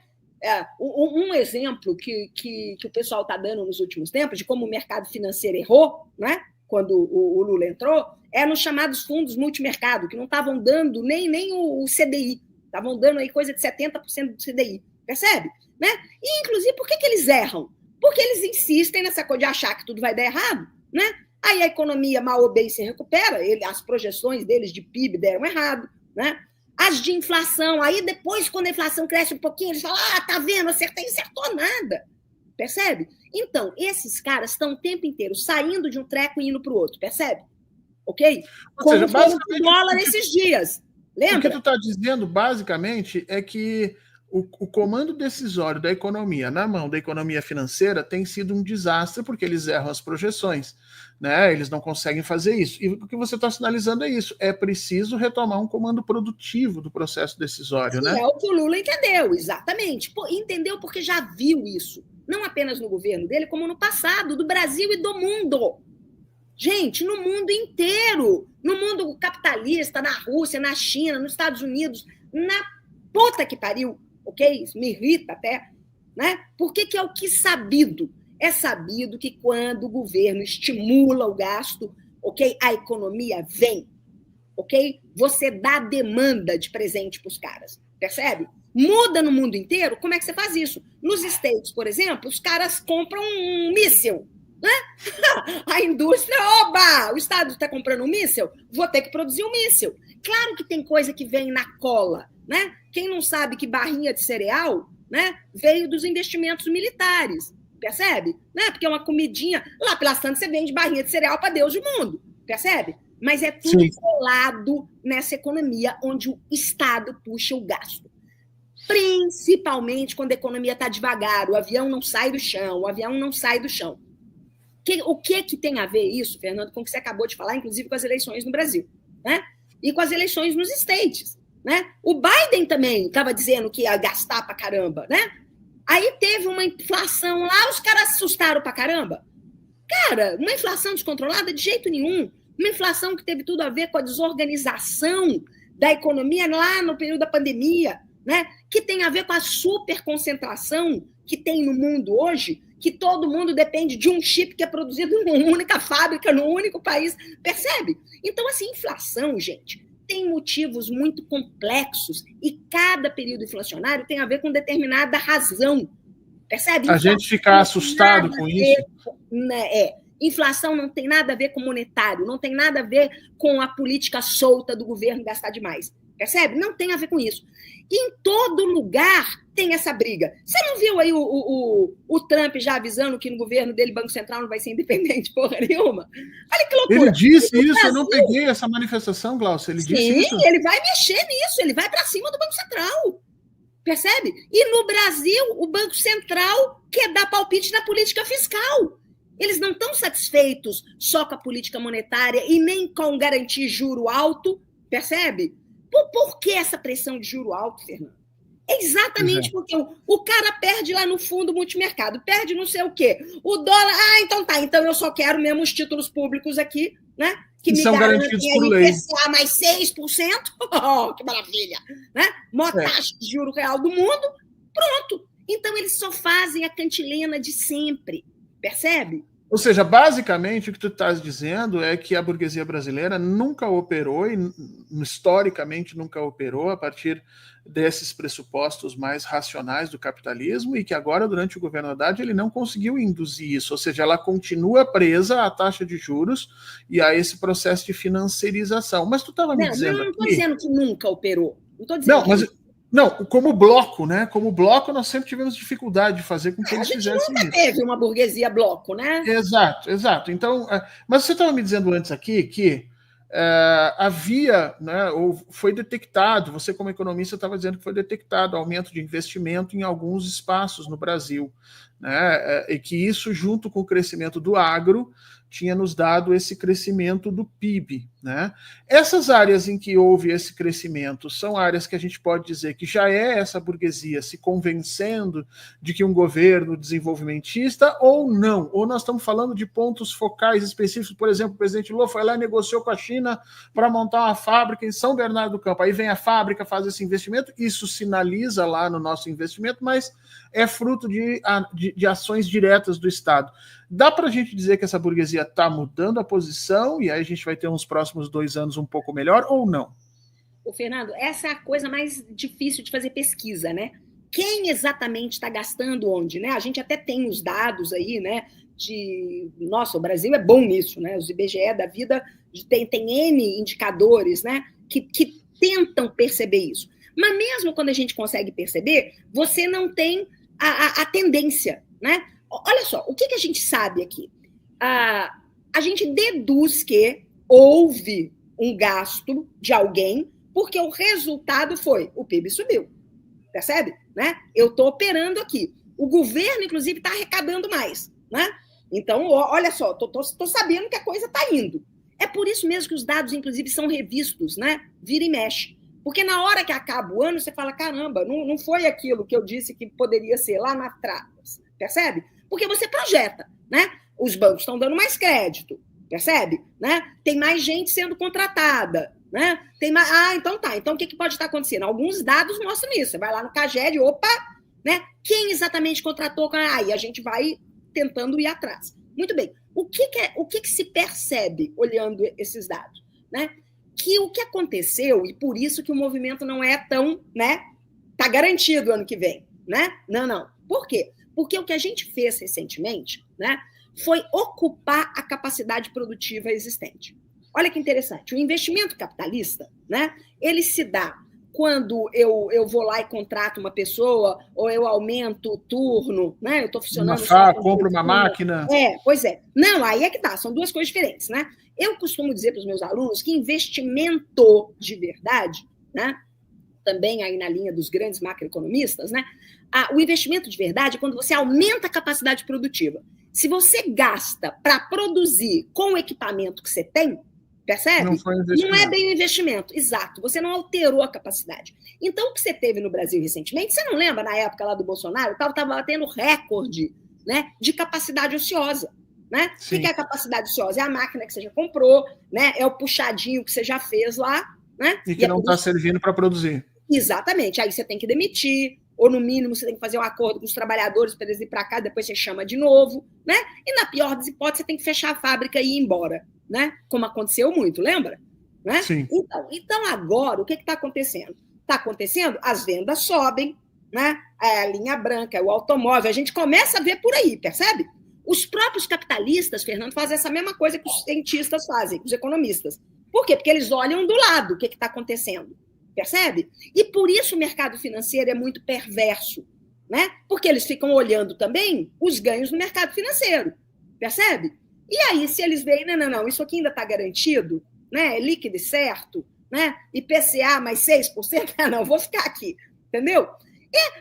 Um exemplo que o pessoal está dando nos últimos tempos de como o mercado financeiro errou, né? Quando o Lula entrou, é nos chamados fundos multimercado, que não estavam dando nem o CDI, estavam dando aí coisa de 70% do CDI, percebe? Né? E, inclusive, por que eles erram? Porque eles insistem nessa coisa de achar que tudo vai dar errado, né? Aí a economia, mal ou bem, se recupera, as projeções deles de PIB deram errado, né? As de inflação, aí depois, quando a inflação cresce um pouquinho, eles falam, tá vendo, acertei, acertou nada, percebe? Então, esses caras estão o tempo inteiro saindo de um treco e indo para o outro, percebe? Ok? Como foi o dólar esses dias, lembra? O que tu está dizendo, basicamente, é que o comando decisório da economia na mão da economia financeira tem sido um desastre porque eles erram as projeções, né? Eles não conseguem fazer isso. E o que você está sinalizando é isso. É preciso retomar um comando produtivo do processo decisório, né? É o que o Lula entendeu, exatamente. Entendeu porque já viu isso. Não apenas no governo dele, como no passado, do Brasil e do mundo. Gente, no mundo inteiro. No mundo capitalista, na Rússia, na China, nos Estados Unidos, na puta que pariu. Ok? Isso me irrita até, né? Porque que é o que sabido? É sabido que quando o governo estimula o gasto, ok? A economia vem, ok? Você dá demanda de presente para os caras, percebe? Muda no mundo inteiro, como é que você faz isso? Nos States, por exemplo, os caras compram um míssil, né? A indústria, oba! O Estado está comprando um míssil, vou ter que produzir um míssil. Claro que tem coisa que vem na cola, né? Quem não sabe que barrinha de cereal, né, veio dos investimentos militares, percebe? Né? Porque é uma comidinha, lá pelas tantas você vende barrinha de cereal para Deus e o mundo, percebe? Mas é tudo colado nessa economia onde o Estado puxa o gasto. Principalmente quando a economia está devagar, o avião não sai do chão, O que tem a ver isso, Fernando, com o que você acabou de falar, inclusive com as eleições no Brasil, né? E com as eleições nos States, né? O Biden também estava dizendo que ia gastar pra caramba, né? Aí teve uma inflação lá, os caras assustaram pra caramba. Cara, uma inflação descontrolada de jeito nenhum. Uma inflação que teve tudo a ver com a desorganização da economia lá no período da pandemia, né? Que tem a ver com a superconcentração que tem no mundo hoje, que todo mundo depende de um chip que é produzido em uma única fábrica, num único país, percebe? Então, assim, inflação, gente, tem motivos muito complexos e cada período inflacionário tem a ver com determinada razão, percebe? A gente ficar assustado com isso. Inflação não tem nada a ver com monetário, não tem nada a ver com a política solta do governo gastar demais, percebe? Não tem a ver com isso. E em todo lugar tem essa briga. Você não viu aí o Trump já avisando que no governo dele o Banco Central não vai ser independente porra nenhuma? Olha que loucura. Ele disse isso, Brasil... eu não peguei essa manifestação, Glaucio. Ele disse isso. Sim, ele vai mexer nisso, ele vai para cima do Banco Central. Percebe? E no Brasil, o Banco Central quer dar palpite na política fiscal. Eles não estão satisfeitos só com a política monetária e nem com garantir juro alto, percebe? Por que essa pressão de juro alto, Fernando? Exatamente porque o cara perde lá no fundo multimercado, perde não sei o quê. O dólar, então eu só quero mesmo os títulos públicos aqui, né? Que me são garantidos por lei. IPCA mais 6%, que maravilha, né? Maior taxa de juro real do mundo, pronto. Então eles só fazem a cantilena de sempre, percebe? Ou seja, basicamente o que tu estás dizendo é que a burguesia brasileira nunca operou, e historicamente nunca operou a partir desses pressupostos mais racionais do capitalismo, e que agora, durante o governo Haddad, ele não conseguiu induzir isso. Ou seja, ela continua presa à taxa de juros e a esse processo de financiarização. Mas tu estava me dizendo não estou aqui... dizendo que nunca operou. Não estou dizendo Não, mas... Não, como bloco, né? Como bloco, nós sempre tivemos dificuldade de fazer com que eles fizessem isso. A gente nunca teve uma burguesia bloco, né? Exato, exato. Então, mas você estava me dizendo antes aqui que havia, né, ou foi detectado, você como economista estava dizendo que foi detectado aumento de investimento em alguns espaços no Brasil, né, e que isso, junto com o crescimento do agro, tinha nos dado esse crescimento do PIB, né? Essas áreas em que houve esse crescimento são áreas que a gente pode dizer que já é essa burguesia se convencendo de que um governo desenvolvimentista ou não, ou nós estamos falando de pontos focais específicos. Por exemplo, o presidente Lula foi lá e negociou com a China para montar uma fábrica em São Bernardo do Campo, aí vem a fábrica, faz esse investimento, isso sinaliza lá no nosso investimento, mas é fruto de ações diretas do Estado. Dá para a gente dizer que essa burguesia está mudando a posição e aí a gente vai ter uns próximos 2 anos um pouco melhor ou não? Ô, Fernando, essa é a coisa mais difícil de fazer pesquisa, né? Quem exatamente está gastando onde, né? A gente até tem os dados aí, né? Nossa, o Brasil é bom nisso, né? Os IBGE da vida tem N indicadores, né? Que tentam perceber isso. Mas mesmo quando a gente consegue perceber, você não tem a tendência, né? Olha só, o que a gente sabe aqui? A gente deduz que houve um gasto de alguém porque o resultado foi o PIB subiu, percebe? Né? Eu estou operando aqui. O governo, inclusive, está arrecadando mais, né? Então, olha só, estou sabendo que a coisa está indo. É por isso mesmo que os dados, inclusive, são revistos, né? Vira e mexe. Porque na hora que acaba o ano, você fala, caramba, não foi aquilo que eu disse que poderia ser lá na trás, percebe? Porque você projeta, né? Os bancos estão dando mais crédito, percebe? Né? Tem mais gente sendo contratada, né? Tem mais... então tá. Então o que pode estar acontecendo? Alguns dados mostram isso. Você vai lá no CAGED, opa, né? Quem exatamente contratou? Aí a gente vai tentando ir atrás. Muito bem. O que se percebe olhando esses dados, né? Que o que aconteceu, e por isso que o movimento não é tão, né? Tá garantido ano que vem, né? Não. Por quê? Porque o que a gente fez recentemente, né, foi ocupar a capacidade produtiva existente. Olha que interessante. O investimento capitalista, né, ele se dá quando eu vou lá e contrato uma pessoa, ou eu aumento o turno, né? Eu estou funcionando... compro uma máquina... Pois é. Não, aí é que tá. São duas coisas diferentes, né? Eu costumo dizer para os meus alunos que investimento de verdade, né, também aí na linha dos grandes macroeconomistas, né? O investimento de verdade é quando você aumenta a capacidade produtiva. Se você gasta para produzir com o equipamento que você tem, percebe? Não é bem um investimento. Exato. Você não alterou a capacidade. Então, o que você teve no Brasil recentemente, você não lembra, na época lá do Bolsonaro, estava tendo recorde, né, de capacidade ociosa. Né? O que é a capacidade ociosa? É a máquina que você já comprou, né? É o puxadinho que você já fez lá, né? E que não está servindo para produzir. Exatamente. Aí você tem que demitir, ou no mínimo você tem que fazer um acordo com os trabalhadores para eles ir para cá, depois você chama de novo, né? E na pior das hipóteses, você tem que fechar a fábrica e ir embora, né? Como aconteceu muito, lembra? Né? Sim. Então agora, o que está acontecendo? Está acontecendo? As vendas sobem, né? A linha branca, o automóvel, a gente começa a ver por aí, percebe? Os próprios capitalistas, Fernando, fazem essa mesma coisa que os cientistas fazem, os economistas. Por quê? Porque eles olham do lado o que está acontecendo. Percebe? E por isso o mercado financeiro é muito perverso, né? Porque eles ficam olhando também os ganhos no mercado financeiro, percebe? E aí, se eles veem, não, isso aqui ainda está garantido, né? É líquido e certo, né? IPCA mais 6%, não, vou ficar aqui, entendeu?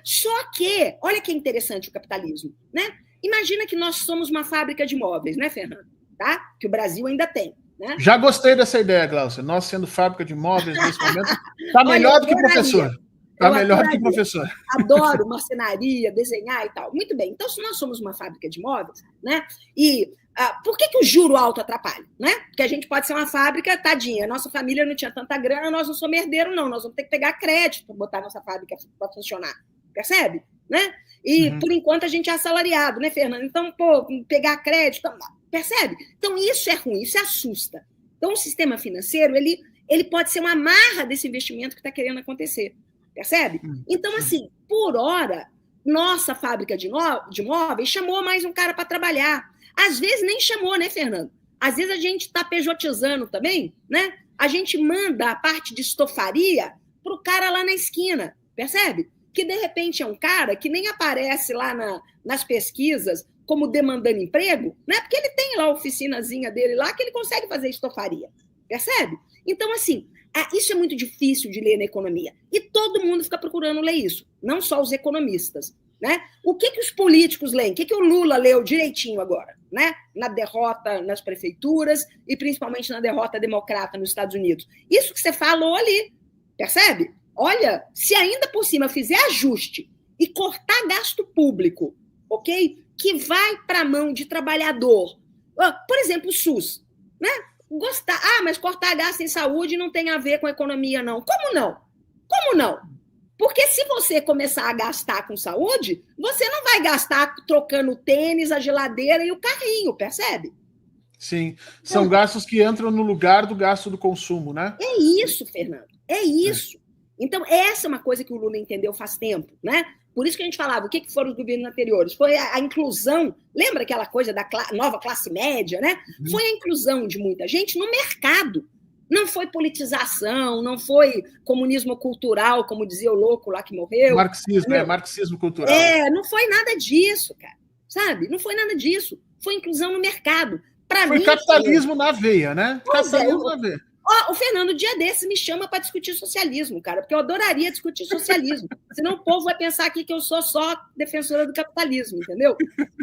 Só que, olha que interessante o capitalismo, né? Imagina que nós somos uma fábrica de móveis, né, Fernando? Tá? Que o Brasil ainda tem. Né? Já gostei dessa ideia, Glaucia. Nós sendo fábrica de móveis nesse momento, está melhor do que professor. Está melhor do que professor. Adoro marcenaria, desenhar e tal. Muito bem. Então, se nós somos uma fábrica de móveis, né? E por que o juro alto atrapalha? Né? Porque a gente pode ser uma fábrica, tadinha. Nossa família não tinha tanta grana, nós não somos herdeiros, não. Nós vamos ter que pegar crédito para botar nossa fábrica para funcionar. Percebe? Né? E, por enquanto, a gente é assalariado, né, Fernando? Então, pegar crédito... Percebe? Então, isso é ruim, isso assusta. Então, o sistema financeiro, ele pode ser uma marra desse investimento que está querendo acontecer. Percebe? Então, assim, por hora, nossa fábrica de móveis chamou mais um cara para trabalhar. Às vezes nem chamou, né, Fernando? Às vezes a gente está pejotizando também, né? A gente manda a parte de estofaria para o cara lá na esquina, percebe? Que, de repente, é um cara que nem aparece lá nas pesquisas como demandando emprego, né? Porque ele tem lá a oficinazinha dele lá que ele consegue fazer estofaria, percebe? Então, assim, isso é muito difícil de ler na economia. E todo mundo fica procurando ler isso, não só os economistas, né? O que os políticos leem? O que o Lula leu direitinho agora, né? Na derrota nas prefeituras e principalmente na derrota democrata nos Estados Unidos. Isso que você falou ali, percebe? Olha, se ainda por cima fizer ajuste e cortar gasto público, ok? Que vai para a mão de trabalhador. Por exemplo, o SUS, né? Mas cortar gasto em saúde não tem a ver com a economia, não. Como não? Como não? Porque se você começar a gastar com saúde, você não vai gastar trocando o tênis, a geladeira e o carrinho, percebe? Sim, são gastos que entram no lugar do gasto do consumo, né? É isso, Fernando, é isso. Então, essa é uma coisa que o Lula entendeu faz tempo, né? Por isso que a gente falava, o que foram os governos anteriores? Foi a inclusão, lembra aquela coisa da nova classe média, né? Foi a inclusão de muita gente no mercado. Não foi politização, não foi comunismo cultural, como dizia o louco lá que morreu. Marxismo, marxismo cultural. Não foi nada disso, cara. Sabe? Não foi nada disso. Foi inclusão no mercado. Foi capitalismo na veia, né? Capitalismo na veia. O Fernando, dia desses, me chama para discutir socialismo, cara, porque eu adoraria discutir socialismo. Senão o povo vai pensar aqui que eu sou só defensora do capitalismo, entendeu?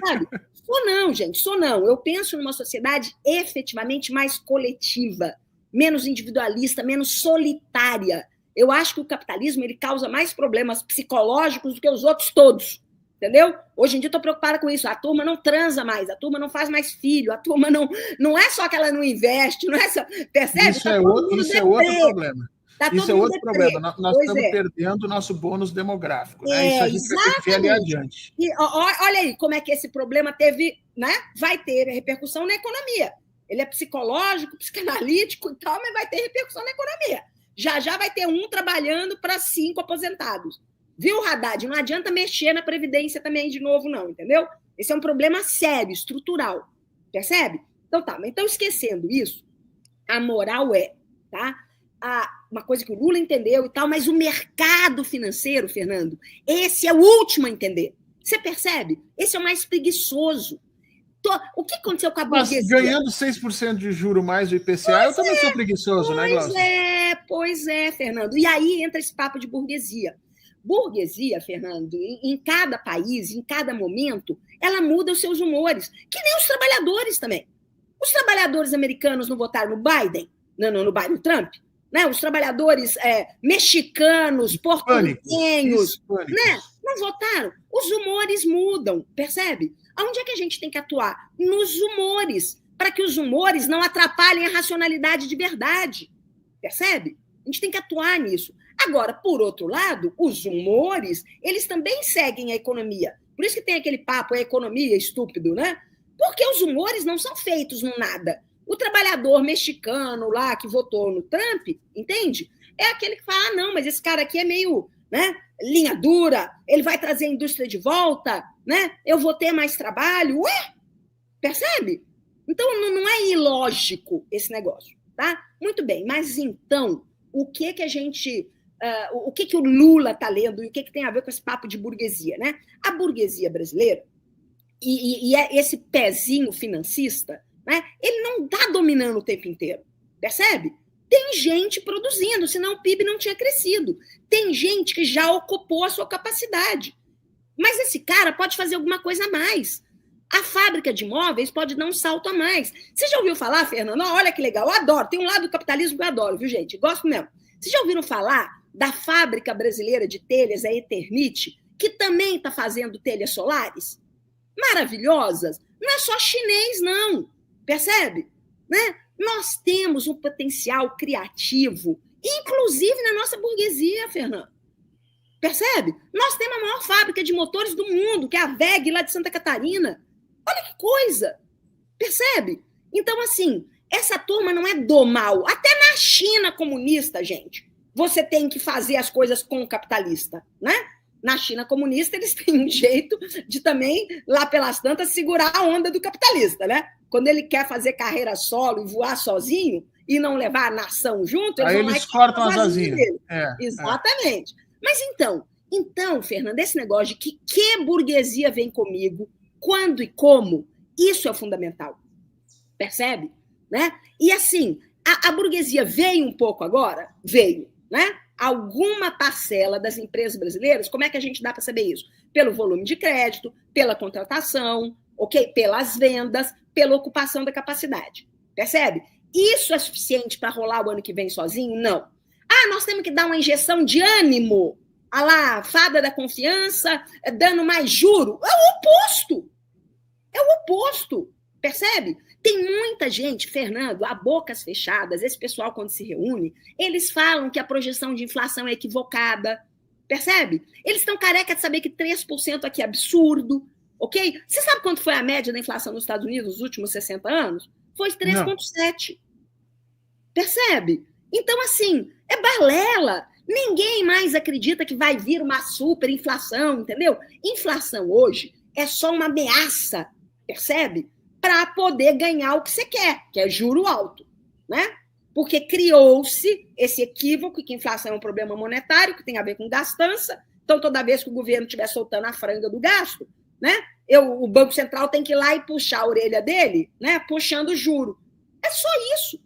Sabe? Sou não, gente, sou não. Eu penso numa sociedade efetivamente mais coletiva, menos individualista, menos solitária. Eu acho que o capitalismo ele causa mais problemas psicológicos do que os outros todos. Entendeu? Hoje em dia eu estou preocupada com isso. A turma não transa mais, a turma não faz mais filho, a turma não é só que ela não investe, não é só. Percebe? Isso é outro problema. Isso é outro problema. Nós estamos perdendo o nosso bônus demográfico. Né? Isso a gente vai ter que ver ali adiante. E, olha aí como é que esse problema teve, né? Vai ter repercussão na economia. Ele é psicológico, psicanalítico e tal, mas vai ter repercussão na economia. Já vai ter um trabalhando para 5 aposentados. Viu, Haddad? Não adianta mexer na Previdência também de novo, não, entendeu? Esse é um problema sério, estrutural. Percebe? Então tá, então esquecendo isso, a moral tá? Uma coisa que o Lula entendeu e tal, mas o mercado financeiro, Fernando, esse é o último a entender. Você percebe? Esse é o mais preguiçoso. O que aconteceu com a burguesia? Mas ganhando 6% de juro mais do IPCA, eu também sou preguiçoso, né, Glaucio? Pois é, Fernando. E aí entra esse papo de burguesia. Burguesia, Fernando, em cada país, em cada momento, ela muda os seus humores, que nem os trabalhadores também. Os trabalhadores americanos não votaram no Biden, no Trump, né? Os trabalhadores mexicanos, porto-riquenhos, né? Não votaram. Os humores mudam, percebe? Onde é que a gente tem que atuar? Nos humores, para que os humores não atrapalhem a racionalidade de verdade, percebe? A gente tem que atuar nisso. Agora, por outro lado, os humores, eles também seguem a economia. Por isso que tem aquele papo, a economia estúpido, né? Porque os humores não são feitos no nada. O trabalhador mexicano lá que votou no Trump, entende? É aquele que fala, não, mas esse cara aqui é meio, né, linha dura, ele vai trazer a indústria de volta, né? Eu vou ter mais trabalho. Ué? Percebe? Então, não é ilógico esse negócio, tá? Muito bem, mas então, o que a gente... o que o Lula está lendo e o que tem a ver com esse papo de burguesia, né? A burguesia brasileira e esse pezinho financista, né? Ele não está dominando o tempo inteiro, percebe? Tem gente produzindo, senão o PIB não tinha crescido. Tem gente que já ocupou a sua capacidade. Mas esse cara pode fazer alguma coisa a mais. A fábrica de móveis pode dar um salto a mais. Você já ouviu falar, Fernando? Olha que legal, eu adoro. Tem um lado do capitalismo que eu adoro, viu, gente? Gosto mesmo. Vocês já ouviram falar da fábrica brasileira de telhas, a Eternit, que também está fazendo telhas solares? Maravilhosas. Não é só chinês, não. Percebe? Né? Nós temos um potencial criativo, inclusive na nossa burguesia, Fernando. Percebe? Nós temos a maior fábrica de motores do mundo, que é a WEG, lá de Santa Catarina. Olha que coisa! Percebe? Então, assim, essa turma não é do mal. Até na China comunista, gente, você tem que fazer as coisas com o capitalista, né? Na China comunista, eles têm um jeito de também, lá pelas tantas, segurar a onda do capitalista, né? Quando ele quer fazer carreira solo e voar sozinho e não levar a nação junto, eles vão lá e cortam as asinhas dele. Exatamente. Mas então, Fernando, esse negócio de que burguesia vem comigo, quando e como, isso é fundamental. Percebe? Né? E assim, a burguesia veio um pouco agora? Veio, né? Alguma parcela das empresas brasileiras, como é que a gente dá para saber isso? Pelo volume de crédito, pela contratação, ok? Pelas vendas, pela ocupação da capacidade. Percebe? Isso é suficiente para rolar o ano que vem sozinho? Não. Nós temos que dar uma injeção de ânimo, a lá, fada da confiança, dando mais juro. É o oposto. É o oposto. Percebe? Tem muita gente, Fernando, a bocas fechadas, esse pessoal quando se reúne, eles falam que a projeção de inflação é equivocada, percebe? Eles estão careca de saber que 3% aqui é absurdo, ok? Você sabe quanto foi a média da inflação nos Estados Unidos nos últimos 60 anos? Foi 3,7%. Percebe? Então, assim, é balela. Ninguém mais acredita que vai vir uma superinflação, entendeu? Inflação hoje é só uma ameaça, percebe? Para poder ganhar o que você quer, que é juro alto, né? Porque criou-se esse equívoco que inflação é um problema monetário, que tem a ver com gastança. Então, toda vez que o governo estiver soltando a franga do gasto, né? O Banco Central tem que ir lá e puxar a orelha dele, né? Puxando o juro. É só isso,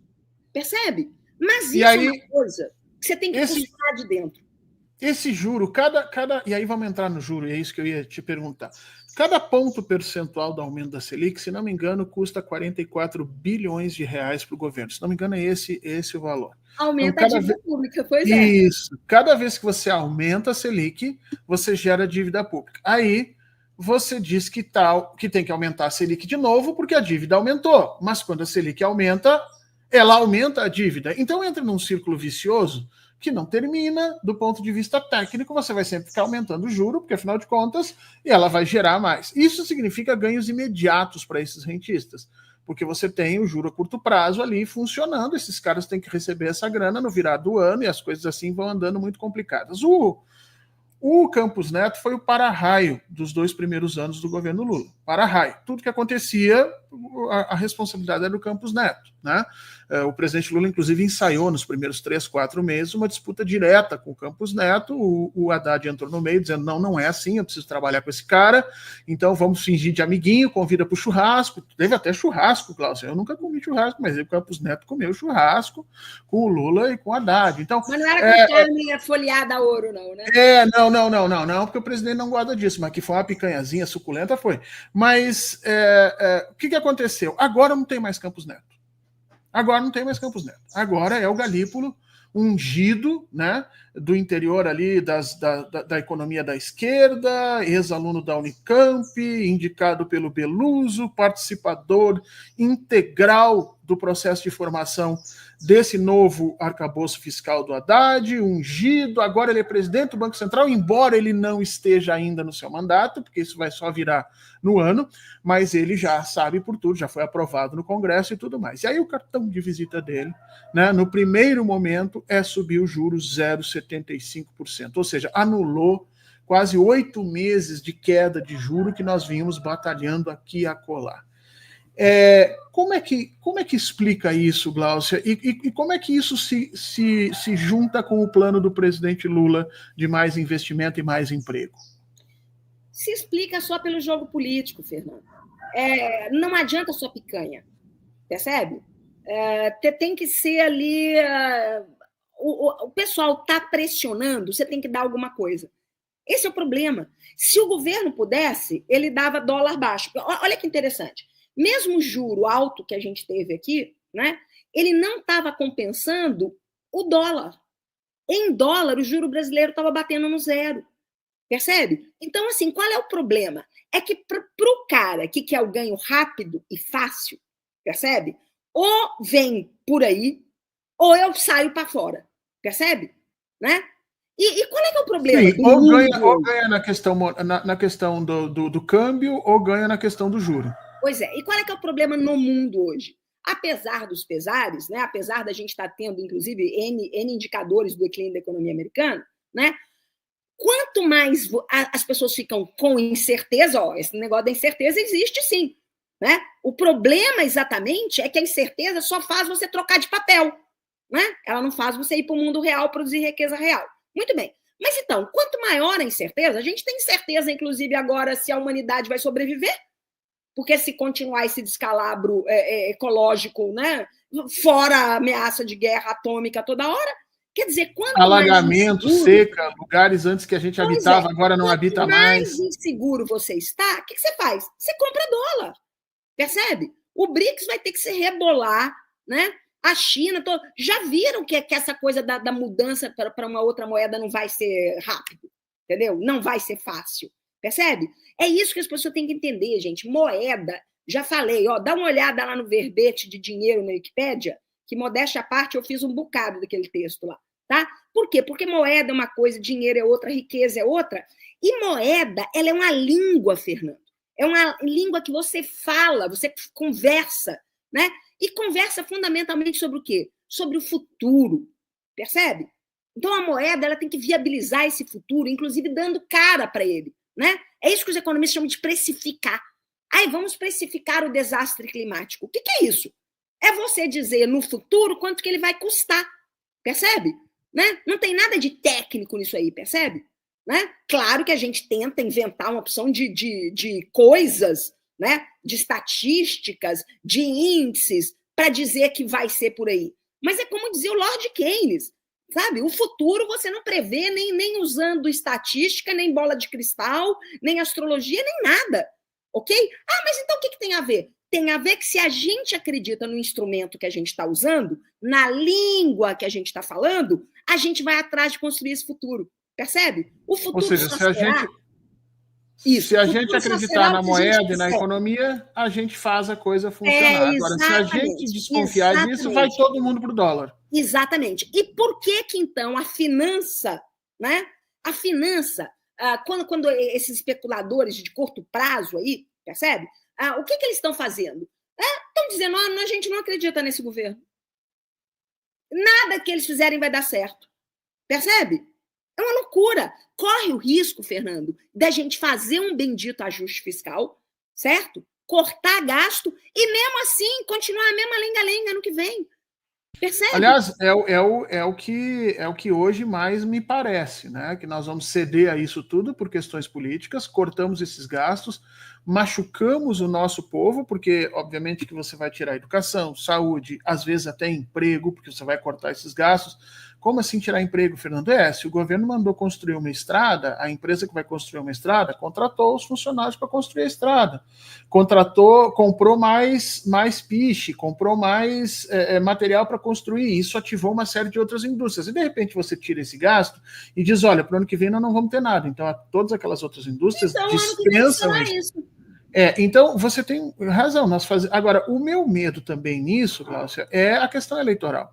percebe? Mas isso é uma coisa que você tem que puxar de dentro. Esse juro, e aí vamos entrar no juro, e é isso que eu ia te perguntar. Cada ponto percentual do aumento da Selic, se não me engano, custa 44 bilhões de reais para o governo. Se não me engano, é esse o valor. Aumenta então, a dívida pública, pois é. Isso. Cada vez que você aumenta a Selic, você gera dívida pública. Aí você diz que tem que aumentar a Selic de novo, porque a dívida aumentou. Mas quando a Selic aumenta, ela aumenta a dívida. Então entra num círculo vicioso que não termina. Do ponto de vista técnico, você vai sempre ficar aumentando o juro, porque afinal de contas, ela vai gerar mais. Isso significa ganhos imediatos para esses rentistas, porque você tem o juro a curto prazo ali funcionando, esses caras têm que receber essa grana no virar do ano e as coisas assim vão andando muito complicadas. O Campos Neto foi o para-raio dos 2 primeiros anos do governo Lula. Para-raio. Tudo que acontecia, a responsabilidade era do Campos Neto, né? O presidente Lula, inclusive, ensaiou nos primeiros 3, 4 meses uma disputa direta com o Campos Neto. O Haddad entrou no meio dizendo, não é assim, eu preciso trabalhar com esse cara, então vamos fingir de amiguinho, convida para o churrasco. Teve até churrasco, Cláudio. Eu nunca comi churrasco, mas o Campos Neto comeu churrasco com o Lula e com o Haddad. Então, mas não era com carne folhada a ouro, não, né? Não, porque o presidente não guarda disso, mas que foi uma picanhazinha suculenta, foi. Mas o que aconteceu? Agora não tem mais Campos Neto. Agora é o Galípolo ungido, né, do interior ali da economia da esquerda, ex-aluno da Unicamp, indicado pelo Beluso, participador integral do processo de formação desse novo arcabouço fiscal do Haddad, ungido, agora ele é presidente do Banco Central, embora ele não esteja ainda no seu mandato, porque isso vai só virar no ano, mas ele já sabe por tudo, já foi aprovado no Congresso e tudo mais. E aí o cartão de visita dele, né, no primeiro momento, é subir o juros 0,75%, ou seja, anulou quase 8 meses de queda de juro que nós vimos batalhando aqui e acolá. Como é que explica isso, Gláucia? E como é que isso se junta com o plano do presidente Lula de mais investimento e mais emprego? Se explica só pelo jogo político, Fernando. Não adianta só picanha, percebe? Tem que ser ali... o pessoal está pressionando, você tem que dar alguma coisa. Esse é o problema. Se o governo pudesse, ele dava dólar baixo. Olha que interessante. Mesmo o juro alto que a gente teve aqui, né, ele não estava compensando o dólar. Em dólar, o juro brasileiro estava batendo no zero. Percebe? Então, assim, qual é o problema? É que para o cara que quer o ganho rápido e fácil, percebe? Ou vem por aí, ou eu saio para fora. Percebe? Né? E qual é que é o problema? Sim, ou ganha na questão do câmbio, ou ganha na questão do juro. Pois é. E qual é que é o problema no mundo hoje? Apesar dos pesares, né, apesar da gente estar tendo, inclusive, N indicadores do declínio da economia americana, né, quanto mais as pessoas ficam com incerteza, esse negócio da incerteza existe sim, né? O problema exatamente é que a incerteza só faz você trocar de papel, né? Ela não faz você ir para o mundo real produzir riqueza real. Muito bem. Mas então, quanto maior a incerteza, a gente tem incerteza, inclusive, agora se a humanidade vai sobreviver, porque se continuar esse descalabro ecológico, né, fora a ameaça de guerra atômica toda hora, quer dizer, quanto alagamento, mais inseguro, seca, lugares antes que a gente habitava, agora não habita mais. Quanto mais inseguro você está, o que você faz? Você compra dólar, percebe? O BRICS vai ter que se rebolar, né? A China, já viram que essa coisa da mudança para uma outra moeda não vai ser rápido, entendeu? Não vai ser fácil, percebe? É isso que as pessoas têm que entender, gente. Moeda, já falei, dá uma olhada lá no verbete de dinheiro na Wikipédia, que, modéstia à parte, eu fiz um bocado daquele texto lá, tá? Por quê? Porque moeda é uma coisa, dinheiro é outra, riqueza é outra. E moeda, ela é uma língua, Fernando. É uma língua que você fala, você conversa, né? E conversa fundamentalmente sobre o quê? Sobre o futuro, percebe? Então, a moeda ela tem que viabilizar esse futuro, inclusive dando cara para ele, né? É isso que os economistas chamam de precificar. Aí, vamos precificar o desastre climático. O que é isso? É você dizer no futuro quanto que ele vai custar, percebe? Né? Não tem nada de técnico nisso aí, percebe? Né? Claro que a gente tenta inventar uma opção de coisas, né? De estatísticas, de índices, para dizer que vai ser por aí. Mas é como dizia o Lord Keynes, sabe? O futuro você não prevê nem usando estatística, nem bola de cristal, nem astrologia, nem nada, ok? Ah, mas então o que tem a ver? Tem a ver que se a gente acredita no instrumento que a gente está usando, na língua que a gente está falando, a gente vai atrás de construir esse futuro. Percebe? O futuro. Ou seja, se a gente acreditar na moeda e na economia, a gente faz a coisa funcionar. Agora, se a gente desconfiar disso, vai todo mundo para o dólar. Exatamente. E por que então a finança, né? A finança, quando esses especuladores de curto prazo aí, percebe? O que eles estão fazendo? Estão dizendo, a gente não acredita nesse governo. Nada que eles fizerem vai dar certo. Percebe? É uma loucura. Corre o risco, Fernando, da gente fazer um bendito ajuste fiscal, certo? Cortar gasto e, mesmo assim, continuar a mesma lenga-lenga ano que vem. Percebe? Aliás, é o que hoje mais me parece, né? Que nós vamos ceder a isso tudo por questões políticas, cortamos esses gastos, machucamos o nosso povo, porque, obviamente, que você vai tirar educação, saúde, às vezes até emprego, porque você vai cortar esses gastos. Como assim tirar emprego, Fernando? Se o governo mandou construir uma estrada, a empresa que vai construir uma estrada contratou os funcionários para construir a estrada. Comprou mais piche, comprou mais material para construir. Isso ativou uma série de outras indústrias. E, de repente, você tira esse gasto e diz, olha, para o ano que vem nós não vamos ter nada. Então, todas aquelas outras indústrias dispensam isso. Então, você tem razão. Agora, o meu medo também nisso, Cláudia, é a questão eleitoral.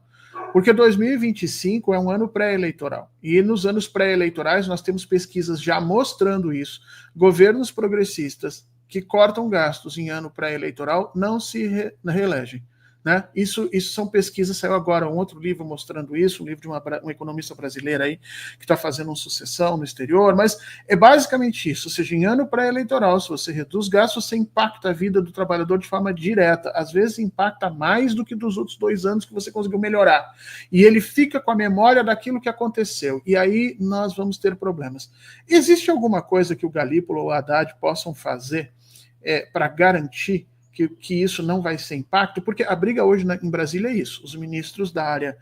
Porque 2025 é um ano pré-eleitoral. E nos anos pré-eleitorais nós temos pesquisas já mostrando isso. Governos progressistas que cortam gastos em ano pré-eleitoral não se reelegem. Né? Isso são pesquisas, saiu agora um outro livro mostrando isso, um livro de uma economista brasileira aí, que está fazendo uma sucessão no exterior, mas é basicamente isso, ou seja, em ano pré-eleitoral, se você reduz gastos, você impacta a vida do trabalhador de forma direta, às vezes impacta mais do que dos outros 2 anos que você conseguiu melhorar, e ele fica com a memória daquilo que aconteceu, e aí nós vamos ter problemas. Existe alguma coisa que o Galípolo ou o Haddad possam fazer para garantir que isso não vai ser impacto, porque a briga hoje em Brasília é isso, os ministros da área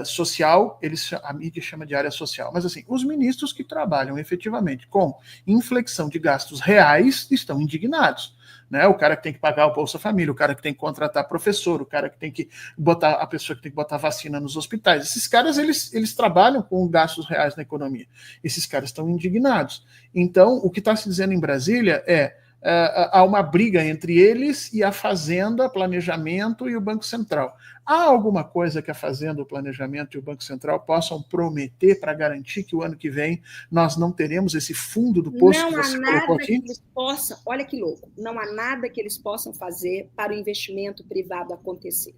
social, a mídia chama de área social, mas assim, os ministros que trabalham efetivamente com inflexão de gastos reais estão indignados, né? O cara que tem que pagar o Bolsa Família, o cara que tem que contratar professor, o cara que tem que botar, a pessoa que tem que botar vacina nos hospitais, esses caras, eles trabalham com gastos reais na economia, esses caras estão indignados. Então, o que está se dizendo em Brasília é há uma briga entre eles e a Fazenda, Planejamento e o Banco Central. Há alguma coisa que a Fazenda, o Planejamento e o Banco Central possam prometer para garantir que o ano que vem nós não teremos esse fundo do poço que você colocou aqui? Que eles possam, olha que louco, não há nada que eles possam fazer para o investimento privado acontecer.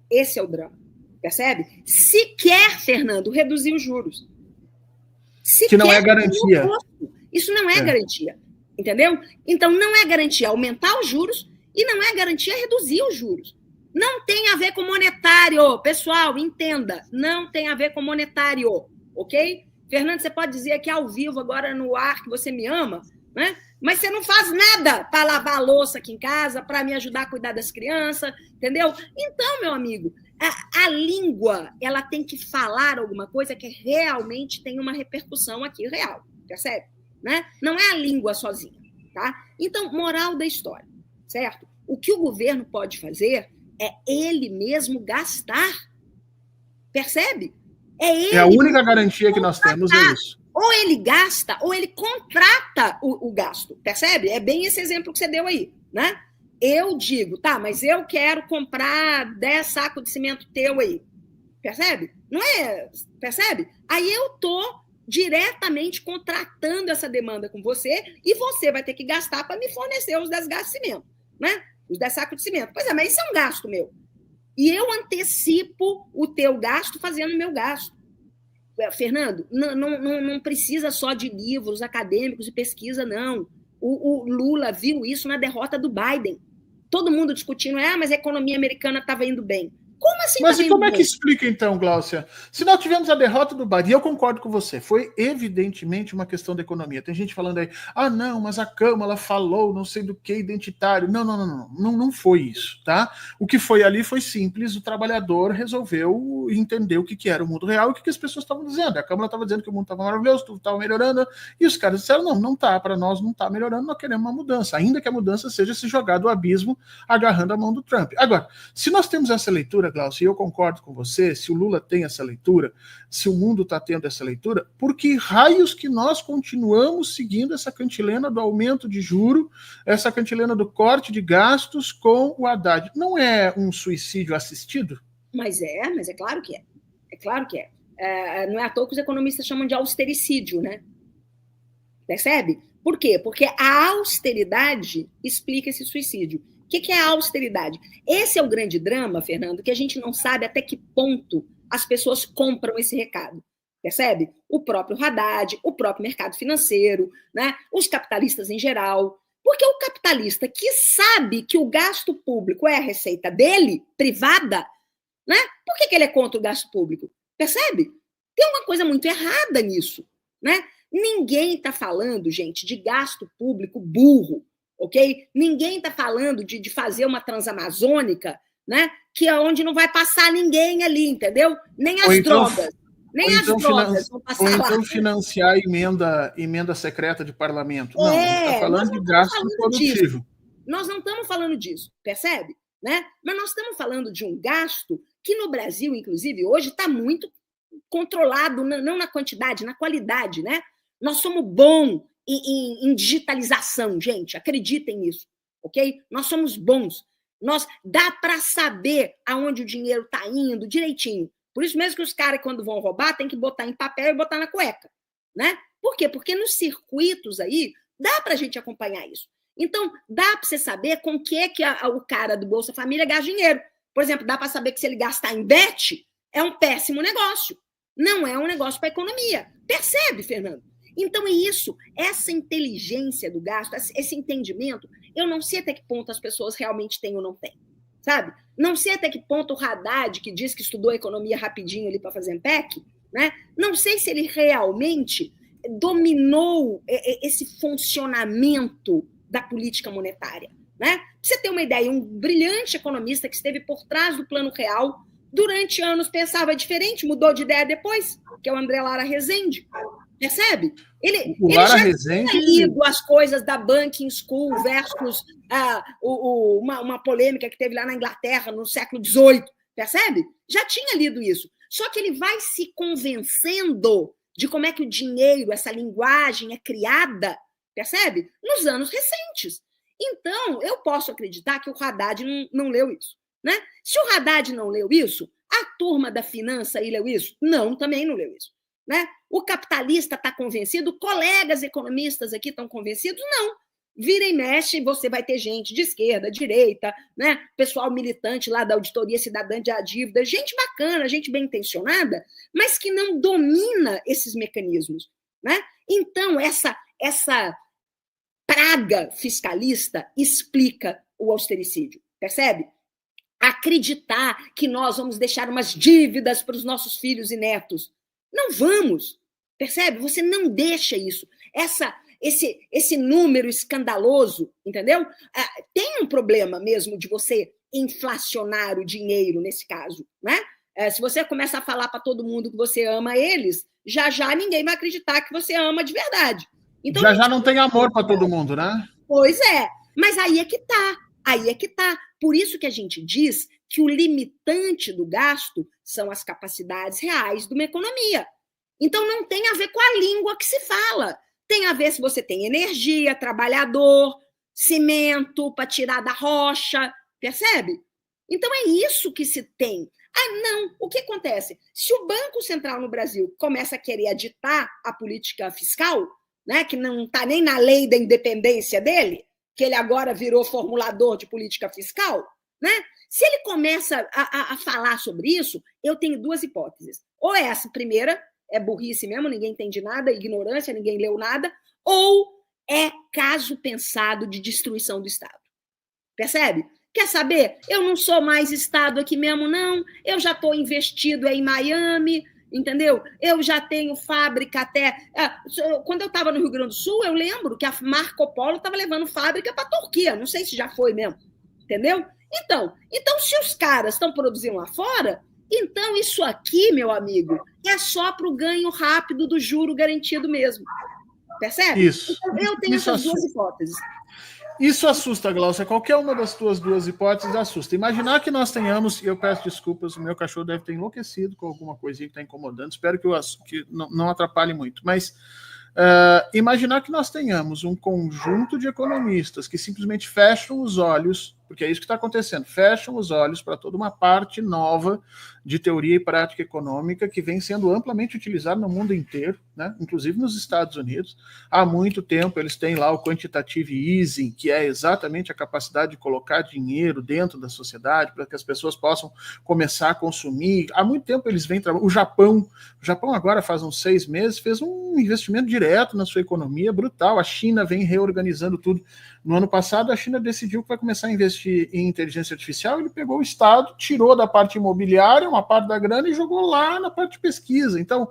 Esse é o drama, percebe? Sequer, Fernando, reduzir os juros. Que não é garantia. Isso não é garantia, entendeu? Então, não é garantia aumentar os juros e não é garantia reduzir os juros. Não tem a ver com monetário, pessoal, entenda, não tem a ver com monetário, ok? Fernando, você pode dizer aqui ao vivo, agora no ar, que você me ama, né? Mas você não faz nada para lavar a louça aqui em casa, para me ajudar a cuidar das crianças, entendeu? Então, meu amigo, a língua, ela tem que falar alguma coisa que realmente tem uma repercussão aqui real, percebe? Né? Não é a língua sozinha, tá? Então, moral da história, certo? O que o governo pode fazer é ele mesmo gastar, percebe? É a única garantia que nós temos, é isso. Ou ele gasta, ou ele contrata o gasto, percebe? É bem esse exemplo que você deu aí, né? Eu digo, tá, mas eu quero comprar 10 sacos de cimento teu aí, percebe? Não é, percebe? Aí eu tô diretamente contratando essa demanda com você e você vai ter que gastar para me fornecer os 10 sacos de cimento, né? Os 10 sacos de cimento. Pois é, mas isso é um gasto meu. E eu antecipo o teu gasto fazendo o meu gasto. Fernando, não precisa só de livros acadêmicos e pesquisa, não. O Lula viu isso na derrota do Biden. Todo mundo discutindo, mas a economia americana estava indo bem. Como assim? Mas e como é que explica, então, Gláucia? Se nós tivemos a derrota do Biden, e eu concordo com você, foi evidentemente uma questão da economia. Tem gente falando aí, não, mas a Câmara falou não sei do que identitário. Não foi isso, tá? O que foi ali foi simples, o trabalhador resolveu entender o que era o mundo real e o que as pessoas estavam dizendo. A Câmara estava dizendo que o mundo estava maravilhoso, tudo estava melhorando, e os caras disseram, não tá, para nós não está melhorando, nós queremos uma mudança, ainda que a mudança seja se jogar do abismo agarrando a mão do Trump. Agora, se nós temos essa leitura, Glaucio, e eu concordo com você, se o Lula tem essa leitura, se o mundo está tendo essa leitura, por que raios que nós continuamos seguindo essa cantilena do aumento de juro, essa cantilena do corte de gastos com o Haddad? Não é um suicídio assistido? Mas é claro que é. É claro que é. Não é à toa que os economistas chamam de austericídio, né? Percebe? Por quê? Porque a austeridade explica esse suicídio. O que é a austeridade? Esse é o grande drama, Fernando, que a gente não sabe até que ponto as pessoas compram esse recado. Percebe? O próprio Haddad, o próprio mercado financeiro, né? Os capitalistas em geral. Porque o capitalista que sabe que o gasto público é a receita dele, privada, né? Por que ele é contra o gasto público? Percebe? Tem uma coisa muito errada nisso, né? Ninguém está falando, gente, de gasto público burro. Ok? Ninguém está falando de fazer uma transamazônica, né? Que é onde não vai passar ninguém ali, entendeu? Nem as drogas. Nem as drogas vão passar lá. Ou então financiar emenda secreta de parlamento. Não, está falando de gasto produtivo. Nós não estamos falando disso, percebe? Né? Mas nós estamos falando de um gasto que no Brasil, inclusive, hoje está muito controlado, não na quantidade, na qualidade, né? Nós somos bons em digitalização, gente, acreditem nisso, ok? Nós somos bons, dá para saber aonde o dinheiro está indo direitinho. Por isso mesmo que os caras, quando vão roubar, tem que botar em papel e botar na cueca, né? Por quê? Porque nos circuitos aí, dá para a gente acompanhar isso. Então, dá para você saber com o que o cara do Bolsa Família gasta dinheiro. Por exemplo, dá para saber que se ele gastar em bet, é um péssimo negócio. Não é um negócio para a economia. Percebe, Fernando? Então, é isso, essa inteligência do gasto, esse entendimento, eu não sei até que ponto as pessoas realmente têm ou não têm, sabe? Não sei até que ponto o Haddad, que diz que estudou economia rapidinho ali para fazer MPEC, né? Não sei se ele realmente dominou esse funcionamento da política monetária, né? Pra você ter uma ideia, um brilhante economista que esteve por trás do Plano Real, durante anos pensava diferente, mudou de ideia depois, que é o André Lara Rezende. Percebe? Ele já tinha lido as coisas da Banking School versus uma polêmica que teve lá na Inglaterra no século XVIII. Percebe? Já tinha lido isso. Só que ele vai se convencendo de como é que o dinheiro, essa linguagem é criada, percebe? Nos anos recentes. Então, eu posso acreditar que o Haddad não leu isso, né? Se o Haddad não leu isso, a turma da finança aí leu isso? Não, também não leu isso, né? O capitalista está convencido? Colegas economistas aqui estão convencidos? Não. Vira e mexe, você vai ter gente de esquerda, direita, né? Pessoal militante lá da Auditoria Cidadã de Dívida, gente bacana, gente bem intencionada, mas que não domina esses mecanismos, né? Então, essa praga fiscalista explica o austericídio, percebe? Acreditar que nós vamos deixar umas dívidas para os nossos filhos e netos. Não vamos, percebe? Você não deixa isso. Esse número escandaloso, entendeu? Tem um problema mesmo de você inflacionar o dinheiro nesse caso, né? Se você começa a falar para todo mundo que você ama eles, já ninguém vai acreditar que você ama de verdade. Então, já não tem amor para todo mundo, né? Pois é, mas aí é que tá. Por isso que a gente diz que o limitante do gasto são as capacidades reais de uma economia. Então não tem a ver com a língua que se fala. Tem a ver se você tem energia, trabalhador, cimento para tirar da rocha, percebe? Então é isso que se tem. Não, o que acontece? Se o Banco Central no Brasil começa a querer aditar a política fiscal, né, que não está nem na lei da independência dele, que ele agora virou formulador de política fiscal, né? Se ele começa a falar sobre isso, eu tenho duas hipóteses. Ou essa primeira é burrice mesmo, ninguém entende nada, ignorância, ninguém leu nada, ou é caso pensado de destruição do Estado. Percebe? Quer saber? Eu não sou mais Estado aqui mesmo, não. Eu já estou investido em Miami, entendeu? Eu já tenho fábrica até... Quando eu estava no Rio Grande do Sul, eu lembro que a Marco Polo estava levando fábrica para a Turquia. Não sei se já foi mesmo, entendeu? Então, se os caras estão produzindo lá fora, então isso aqui, meu amigo, é só para o ganho rápido do juro garantido mesmo. Percebe? Isso. Então, eu tenho essas duas hipóteses. Isso assusta, Glaucia. Qualquer uma das tuas duas hipóteses assusta. Imaginar que nós tenhamos, e eu peço desculpas, o meu cachorro deve ter enlouquecido com alguma coisinha que está incomodando, espero que não atrapalhe muito, mas imaginar que nós tenhamos um conjunto de economistas que simplesmente fecham os olhos, porque é isso que está acontecendo, fecham os olhos para toda uma parte nova de teoria e prática econômica que vem sendo amplamente utilizada no mundo inteiro, né? Inclusive nos Estados Unidos. Há muito tempo eles têm lá o quantitative easing, que é exatamente a capacidade de colocar dinheiro dentro da sociedade para que as pessoas possam começar a consumir. Há muito tempo eles vêm trabalhando. O Japão agora faz uns 6 meses fez um investimento direto na sua economia brutal. A China vem reorganizando tudo. No ano passado, a China decidiu que vai começar a investir em inteligência artificial. Ele pegou o Estado, tirou da parte imobiliária uma parte da grana e jogou lá na parte de pesquisa. Então,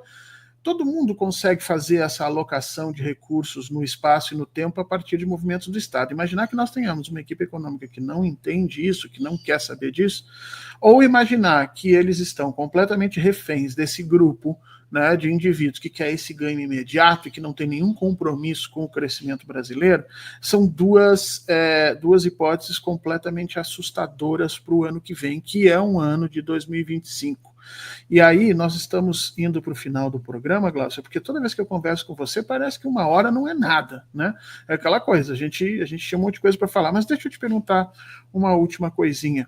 todo mundo consegue fazer essa alocação de recursos no espaço e no tempo a partir de movimentos do Estado. Imaginar que nós tenhamos uma equipe econômica que não entende isso, que não quer saber disso, ou imaginar que eles estão completamente reféns desse grupo, né, de indivíduos que quer esse ganho imediato e que não tem nenhum compromisso com o crescimento brasileiro, são duas hipóteses completamente assustadoras para o ano que vem, que é um ano de 2025. E aí nós estamos indo para o final do programa, Glaucia, porque toda vez que eu converso com você, parece que 1 hora não é nada, né? É aquela coisa, a gente tinha um monte de coisa para falar, mas deixa eu te perguntar uma última coisinha.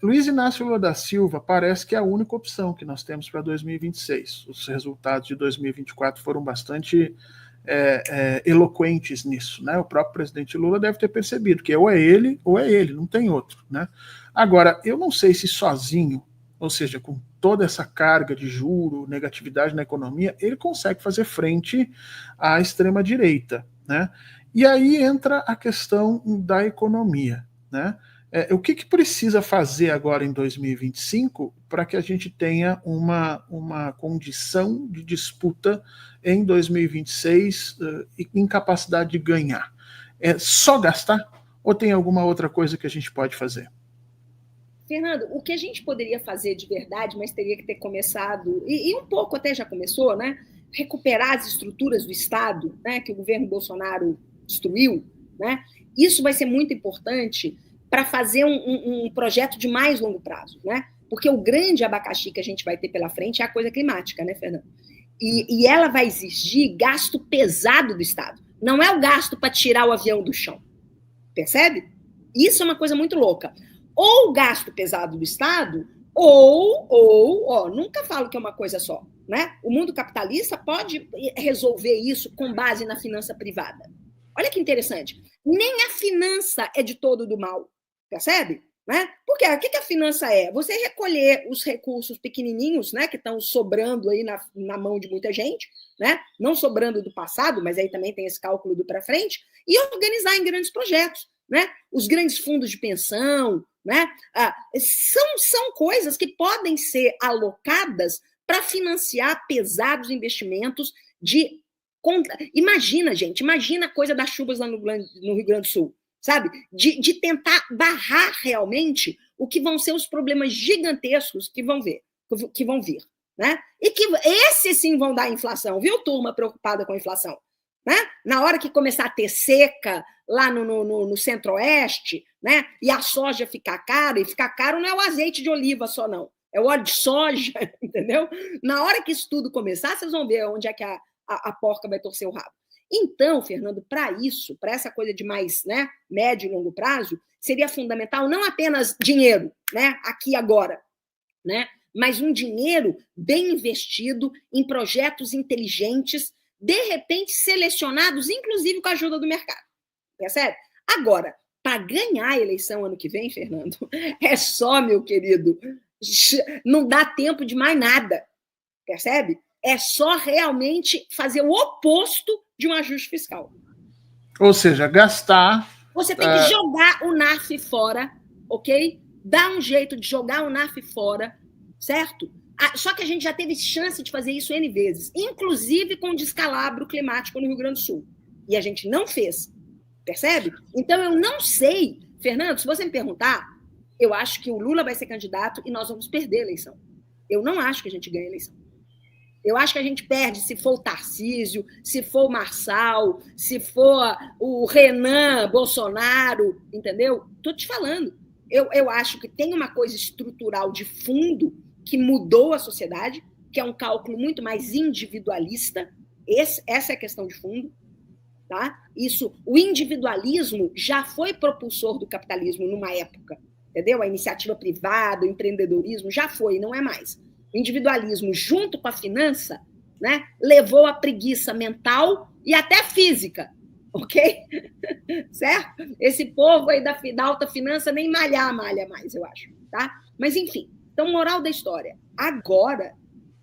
Luiz Inácio Lula da Silva parece que é a única opção que nós temos para 2026. Os resultados de 2024 foram bastante eloquentes nisso, né? O próprio presidente Lula deve ter percebido que ou é ele, não tem outro, né? Agora, eu não sei se sozinho, ou seja, com toda essa carga de juro, negatividade na economia, ele consegue fazer frente à extrema-direita, né? E aí entra a questão da economia, né? O que precisa fazer agora em 2025 para que a gente tenha uma condição de disputa em 2026 em capacidade de ganhar? É só gastar ou tem alguma outra coisa que a gente pode fazer? Fernando, o que a gente poderia fazer de verdade, mas teria que ter começado, e um pouco até já começou, né? Recuperar as estruturas do Estado, né, que o governo Bolsonaro destruiu, né? Isso vai ser muito importante para fazer um projeto de mais longo prazo, né? Porque o grande abacaxi que a gente vai ter pela frente é a coisa climática, né, Fernando? E ela vai exigir gasto pesado do Estado. Não é o gasto para tirar o avião do chão. Percebe? Isso é uma coisa muito louca. Ou o gasto pesado do Estado, nunca falo que é uma coisa só, né? O mundo capitalista pode resolver isso com base na finança privada. Olha que interessante. Nem a finança é de todo do mal, percebe? Né? Porque o que a finança é? Você recolher os recursos pequenininhos, né, que estão sobrando aí na mão de muita gente, né? Não sobrando do passado, mas aí também tem esse cálculo do para frente, e organizar em grandes projetos, né? Os grandes fundos de pensão, né? São coisas que podem ser alocadas para financiar pesados investimentos Imagina, gente, imagina a coisa das chuvas lá no Rio Grande do Sul, sabe? De tentar barrar realmente o que vão ser os problemas gigantescos que vão vir, né? E que esses sim vão dar inflação, viu, turma preocupada com a inflação? Né? Na hora que começar a ter seca lá no centro-oeste, né? E a soja ficar cara, e ficar caro não é o azeite de oliva só, não. É o óleo de soja, entendeu? Na hora que isso tudo começar, vocês vão ver onde é que a porca vai torcer o rabo. Então, Fernando, para isso, para essa coisa de mais, né, médio e longo prazo, seria fundamental não apenas dinheiro, né, aqui e agora, né, mas um dinheiro bem investido em projetos inteligentes, de repente selecionados, inclusive com a ajuda do mercado. Percebe? Agora, para ganhar a eleição ano que vem, Fernando, é só, meu querido, não dá tempo de mais nada. Percebe? É só realmente fazer o oposto de um ajuste fiscal. Ou seja, gastar... Você tem que jogar o NARF fora, ok? Dá um jeito de jogar o NARF fora, certo? Só que a gente já teve chance de fazer isso N vezes, inclusive com o descalabro climático no Rio Grande do Sul. E a gente não fez, percebe? Então eu não sei, Fernando, se você me perguntar, eu acho que o Lula vai ser candidato e nós vamos perder a eleição. Eu não acho que a gente ganha a eleição. Eu acho que a gente perde se for o Tarcísio, se for o Marçal, se for o Renan Bolsonaro, entendeu? Estou te falando. Eu acho que tem uma coisa estrutural de fundo que mudou a sociedade, que é um cálculo muito mais individualista. Essa é a questão de fundo. Tá? O individualismo já foi propulsor do capitalismo numa época. Entendeu? A iniciativa privada, o empreendedorismo já foi, não é mais. O individualismo, junto com a finança, né, levou a preguiça mental e até física, ok? Certo? Esse povo aí da alta finança nem malha mais, eu acho. Tá? Mas, enfim, então, moral da história. Agora,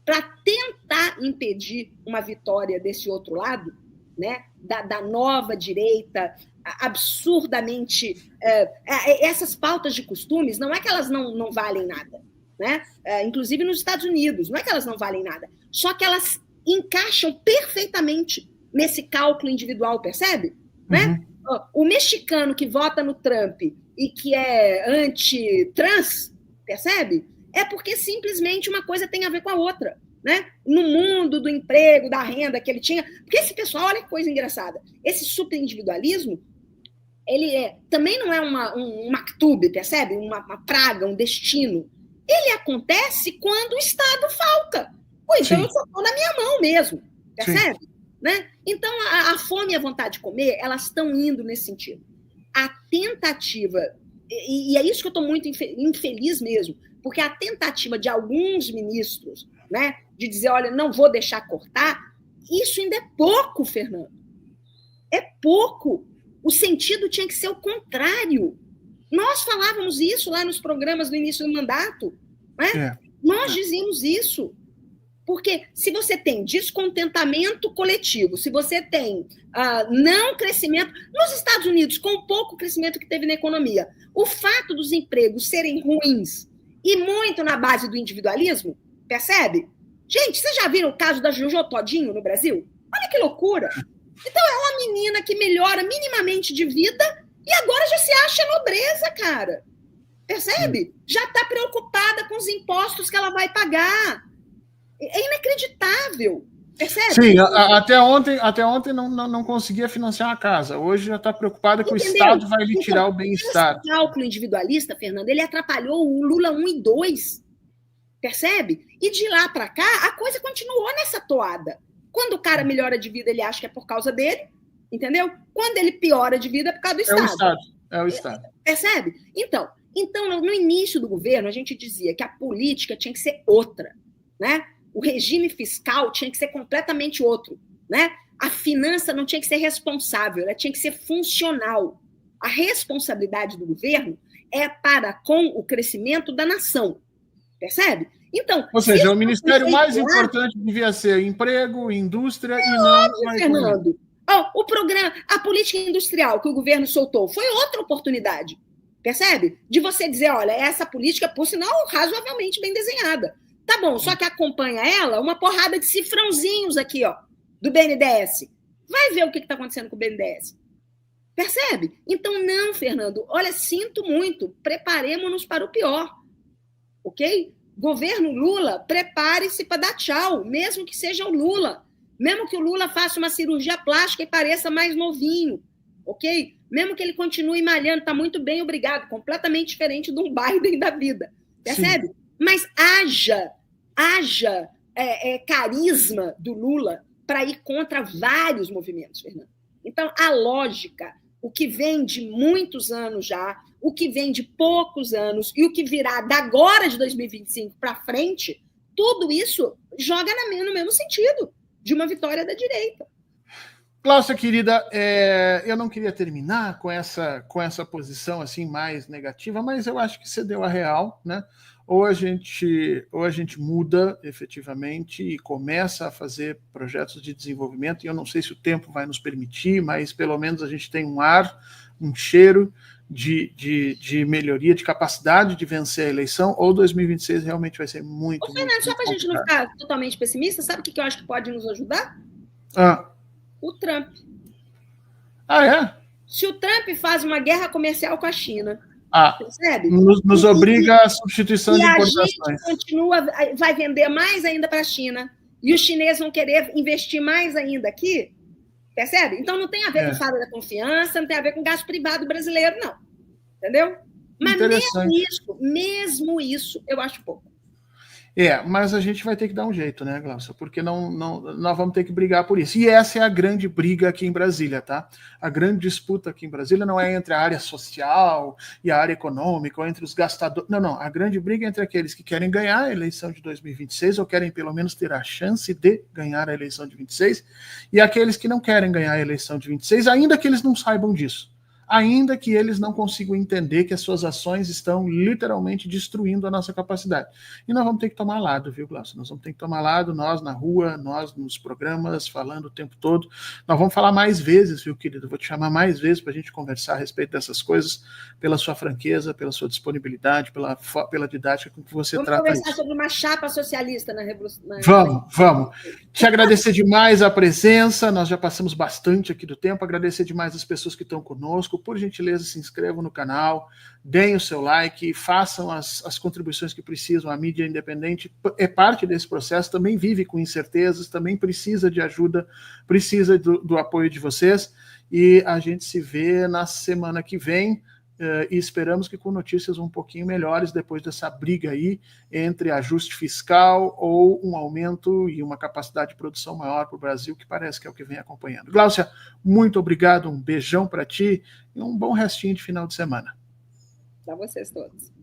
para tentar impedir uma vitória desse outro lado, né, da nova direita, absurdamente... essas pautas de costumes, não é que elas não valem nada. Né? Inclusive nos Estados Unidos, não é que elas não valem nada, só que elas encaixam perfeitamente nesse cálculo individual, percebe? Uhum. Né? O mexicano que vota no Trump e que é anti-trans, percebe? É porque simplesmente uma coisa tem a ver com a outra. Né? No mundo do emprego, da renda que ele tinha, porque esse pessoal, olha que coisa engraçada, esse superindividualismo, ele também não é um maktub, percebe? Uma praga, um destino. Ele acontece quando o Estado falta. Então, sim, eu só estou na minha mão mesmo, percebe? Né? Então, a fome e a vontade de comer, elas estão indo nesse sentido. A tentativa, e é isso que eu estou muito infeliz mesmo, porque a tentativa de alguns ministros, né, de dizer, olha, não vou deixar cortar, isso ainda é pouco, Fernando. É pouco. O sentido tinha que ser o contrário. Nós falávamos isso lá nos programas no início do mandato. Né? Nós dizíamos isso. Porque se você tem descontentamento coletivo, se você tem não crescimento... Nos Estados Unidos, com o pouco crescimento que teve na economia, o fato dos empregos serem ruins e muito na base do individualismo, percebe? Gente, vocês já viram o caso da Jojo Todinho no Brasil? Olha que loucura. Então, é uma menina que melhora minimamente de vida e agora já se acha nobreza, cara. Percebe? Já está preocupada com os impostos que ela vai pagar. É inacreditável. Percebe? Sim, até ontem não conseguia financiar a casa. Hoje já está preocupada que o Estado vai lhe tirar o bem-estar. Esse cálculo individualista, Fernando, ele atrapalhou o Lula 1 e 2. Percebe? E de lá para cá, a coisa continuou nessa toada. Quando o cara melhora de vida, ele acha que é por causa dele. Entendeu? Quando ele piora de vida é por causa do Estado. É o Estado. Percebe? Então, no início do governo, a gente dizia que a política tinha que ser outra, né? O regime fiscal tinha que ser completamente outro, né? A finança não tinha que ser responsável, ela tinha que ser funcional. A responsabilidade do governo é para com o crescimento da nação, percebe? Então, ou seja, o ministério mais importante devia ser emprego, indústria e não a Fernando. O programa, a política industrial que o governo soltou foi outra oportunidade, percebe? De você dizer, olha, essa política, por sinal, razoavelmente bem desenhada. Tá bom, só que acompanha ela uma porrada de cifrãozinhos aqui, ó, do BNDES. Vai ver o que está acontecendo com o BNDES. Percebe? Então, não, Fernando, olha, sinto muito, preparemos-nos para o pior, ok? Governo Lula, prepare-se para dar tchau, mesmo que seja o Lula. Mesmo que o Lula faça uma cirurgia plástica e pareça mais novinho, ok? Mesmo que ele continue malhando, está muito bem, obrigado, completamente diferente de um Biden da vida, percebe? Sim. Mas haja carisma do Lula para ir contra vários movimentos, Fernando. Então, a lógica, o que vem de muitos anos já, o que vem de poucos anos e o que virá da agora de 2025 para frente, tudo isso joga no mesmo sentido de uma vitória da direita. Cláudia, querida, eu não queria terminar com essa posição assim mais negativa, mas eu acho que você deu a real, né? Ou a gente muda efetivamente e começa a fazer projetos de desenvolvimento, e eu não sei se o tempo vai nos permitir, mas pelo menos a gente tem um ar, um cheiro de melhoria, de capacidade de vencer a eleição, ou 2026 realmente vai ser muito, Fernando, só para a gente não ficar totalmente pessimista, sabe o que eu acho que pode nos ajudar? O Trump. É? Se o Trump faz uma guerra comercial com a China, percebe? Nos obriga à substituição de importações. E a gente continua, vai vender mais ainda para a China, e os chineses vão querer investir mais ainda aqui, percebe? Então não tem a ver com falta da confiança, não tem a ver com gasto privado brasileiro, não. Entendeu? Mas mesmo isso, eu acho pouco. Mas a gente vai ter que dar um jeito, né, Glaucia? Porque nós vamos ter que brigar por isso. E essa é a grande briga aqui em Brasília, tá? A grande disputa aqui em Brasília não é entre a área social e a área econômica, ou entre os gastadores. Não. A grande briga é entre aqueles que querem ganhar a eleição de 2026, ou querem pelo menos ter a chance de ganhar a eleição de 26, e aqueles que não querem ganhar a eleição de 26, ainda que eles não saibam disso. Ainda que eles não consigam entender que as suas ações estão literalmente destruindo a nossa capacidade. E nós vamos ter que tomar lado, viu, Glaucia? Nós vamos ter que tomar lado, nós na rua, nós nos programas, falando o tempo todo. Nós vamos falar mais vezes, viu, querido? Vou te chamar mais vezes para a gente conversar a respeito dessas coisas, pela sua franqueza, pela sua disponibilidade, pela didática com que você trata isso. Vamos conversar sobre uma chapa socialista na Revolução. Vamos. Te agradecer demais a presença, nós já passamos bastante aqui do tempo, agradecer demais as pessoas que estão conosco. Por gentileza, se inscrevam no canal, deem o seu like, façam as contribuições que precisam. A mídia independente é parte desse processo, também vive com incertezas, também precisa de ajuda, precisa do apoio de vocês. E a gente se vê na semana que vem, e esperamos que com notícias um pouquinho melhores depois dessa briga aí entre ajuste fiscal ou um aumento e uma capacidade de produção maior para o Brasil, que parece que é o que vem acompanhando. Glaucia, muito obrigado, um beijão para ti e um bom restinho de final de semana. Para vocês todos.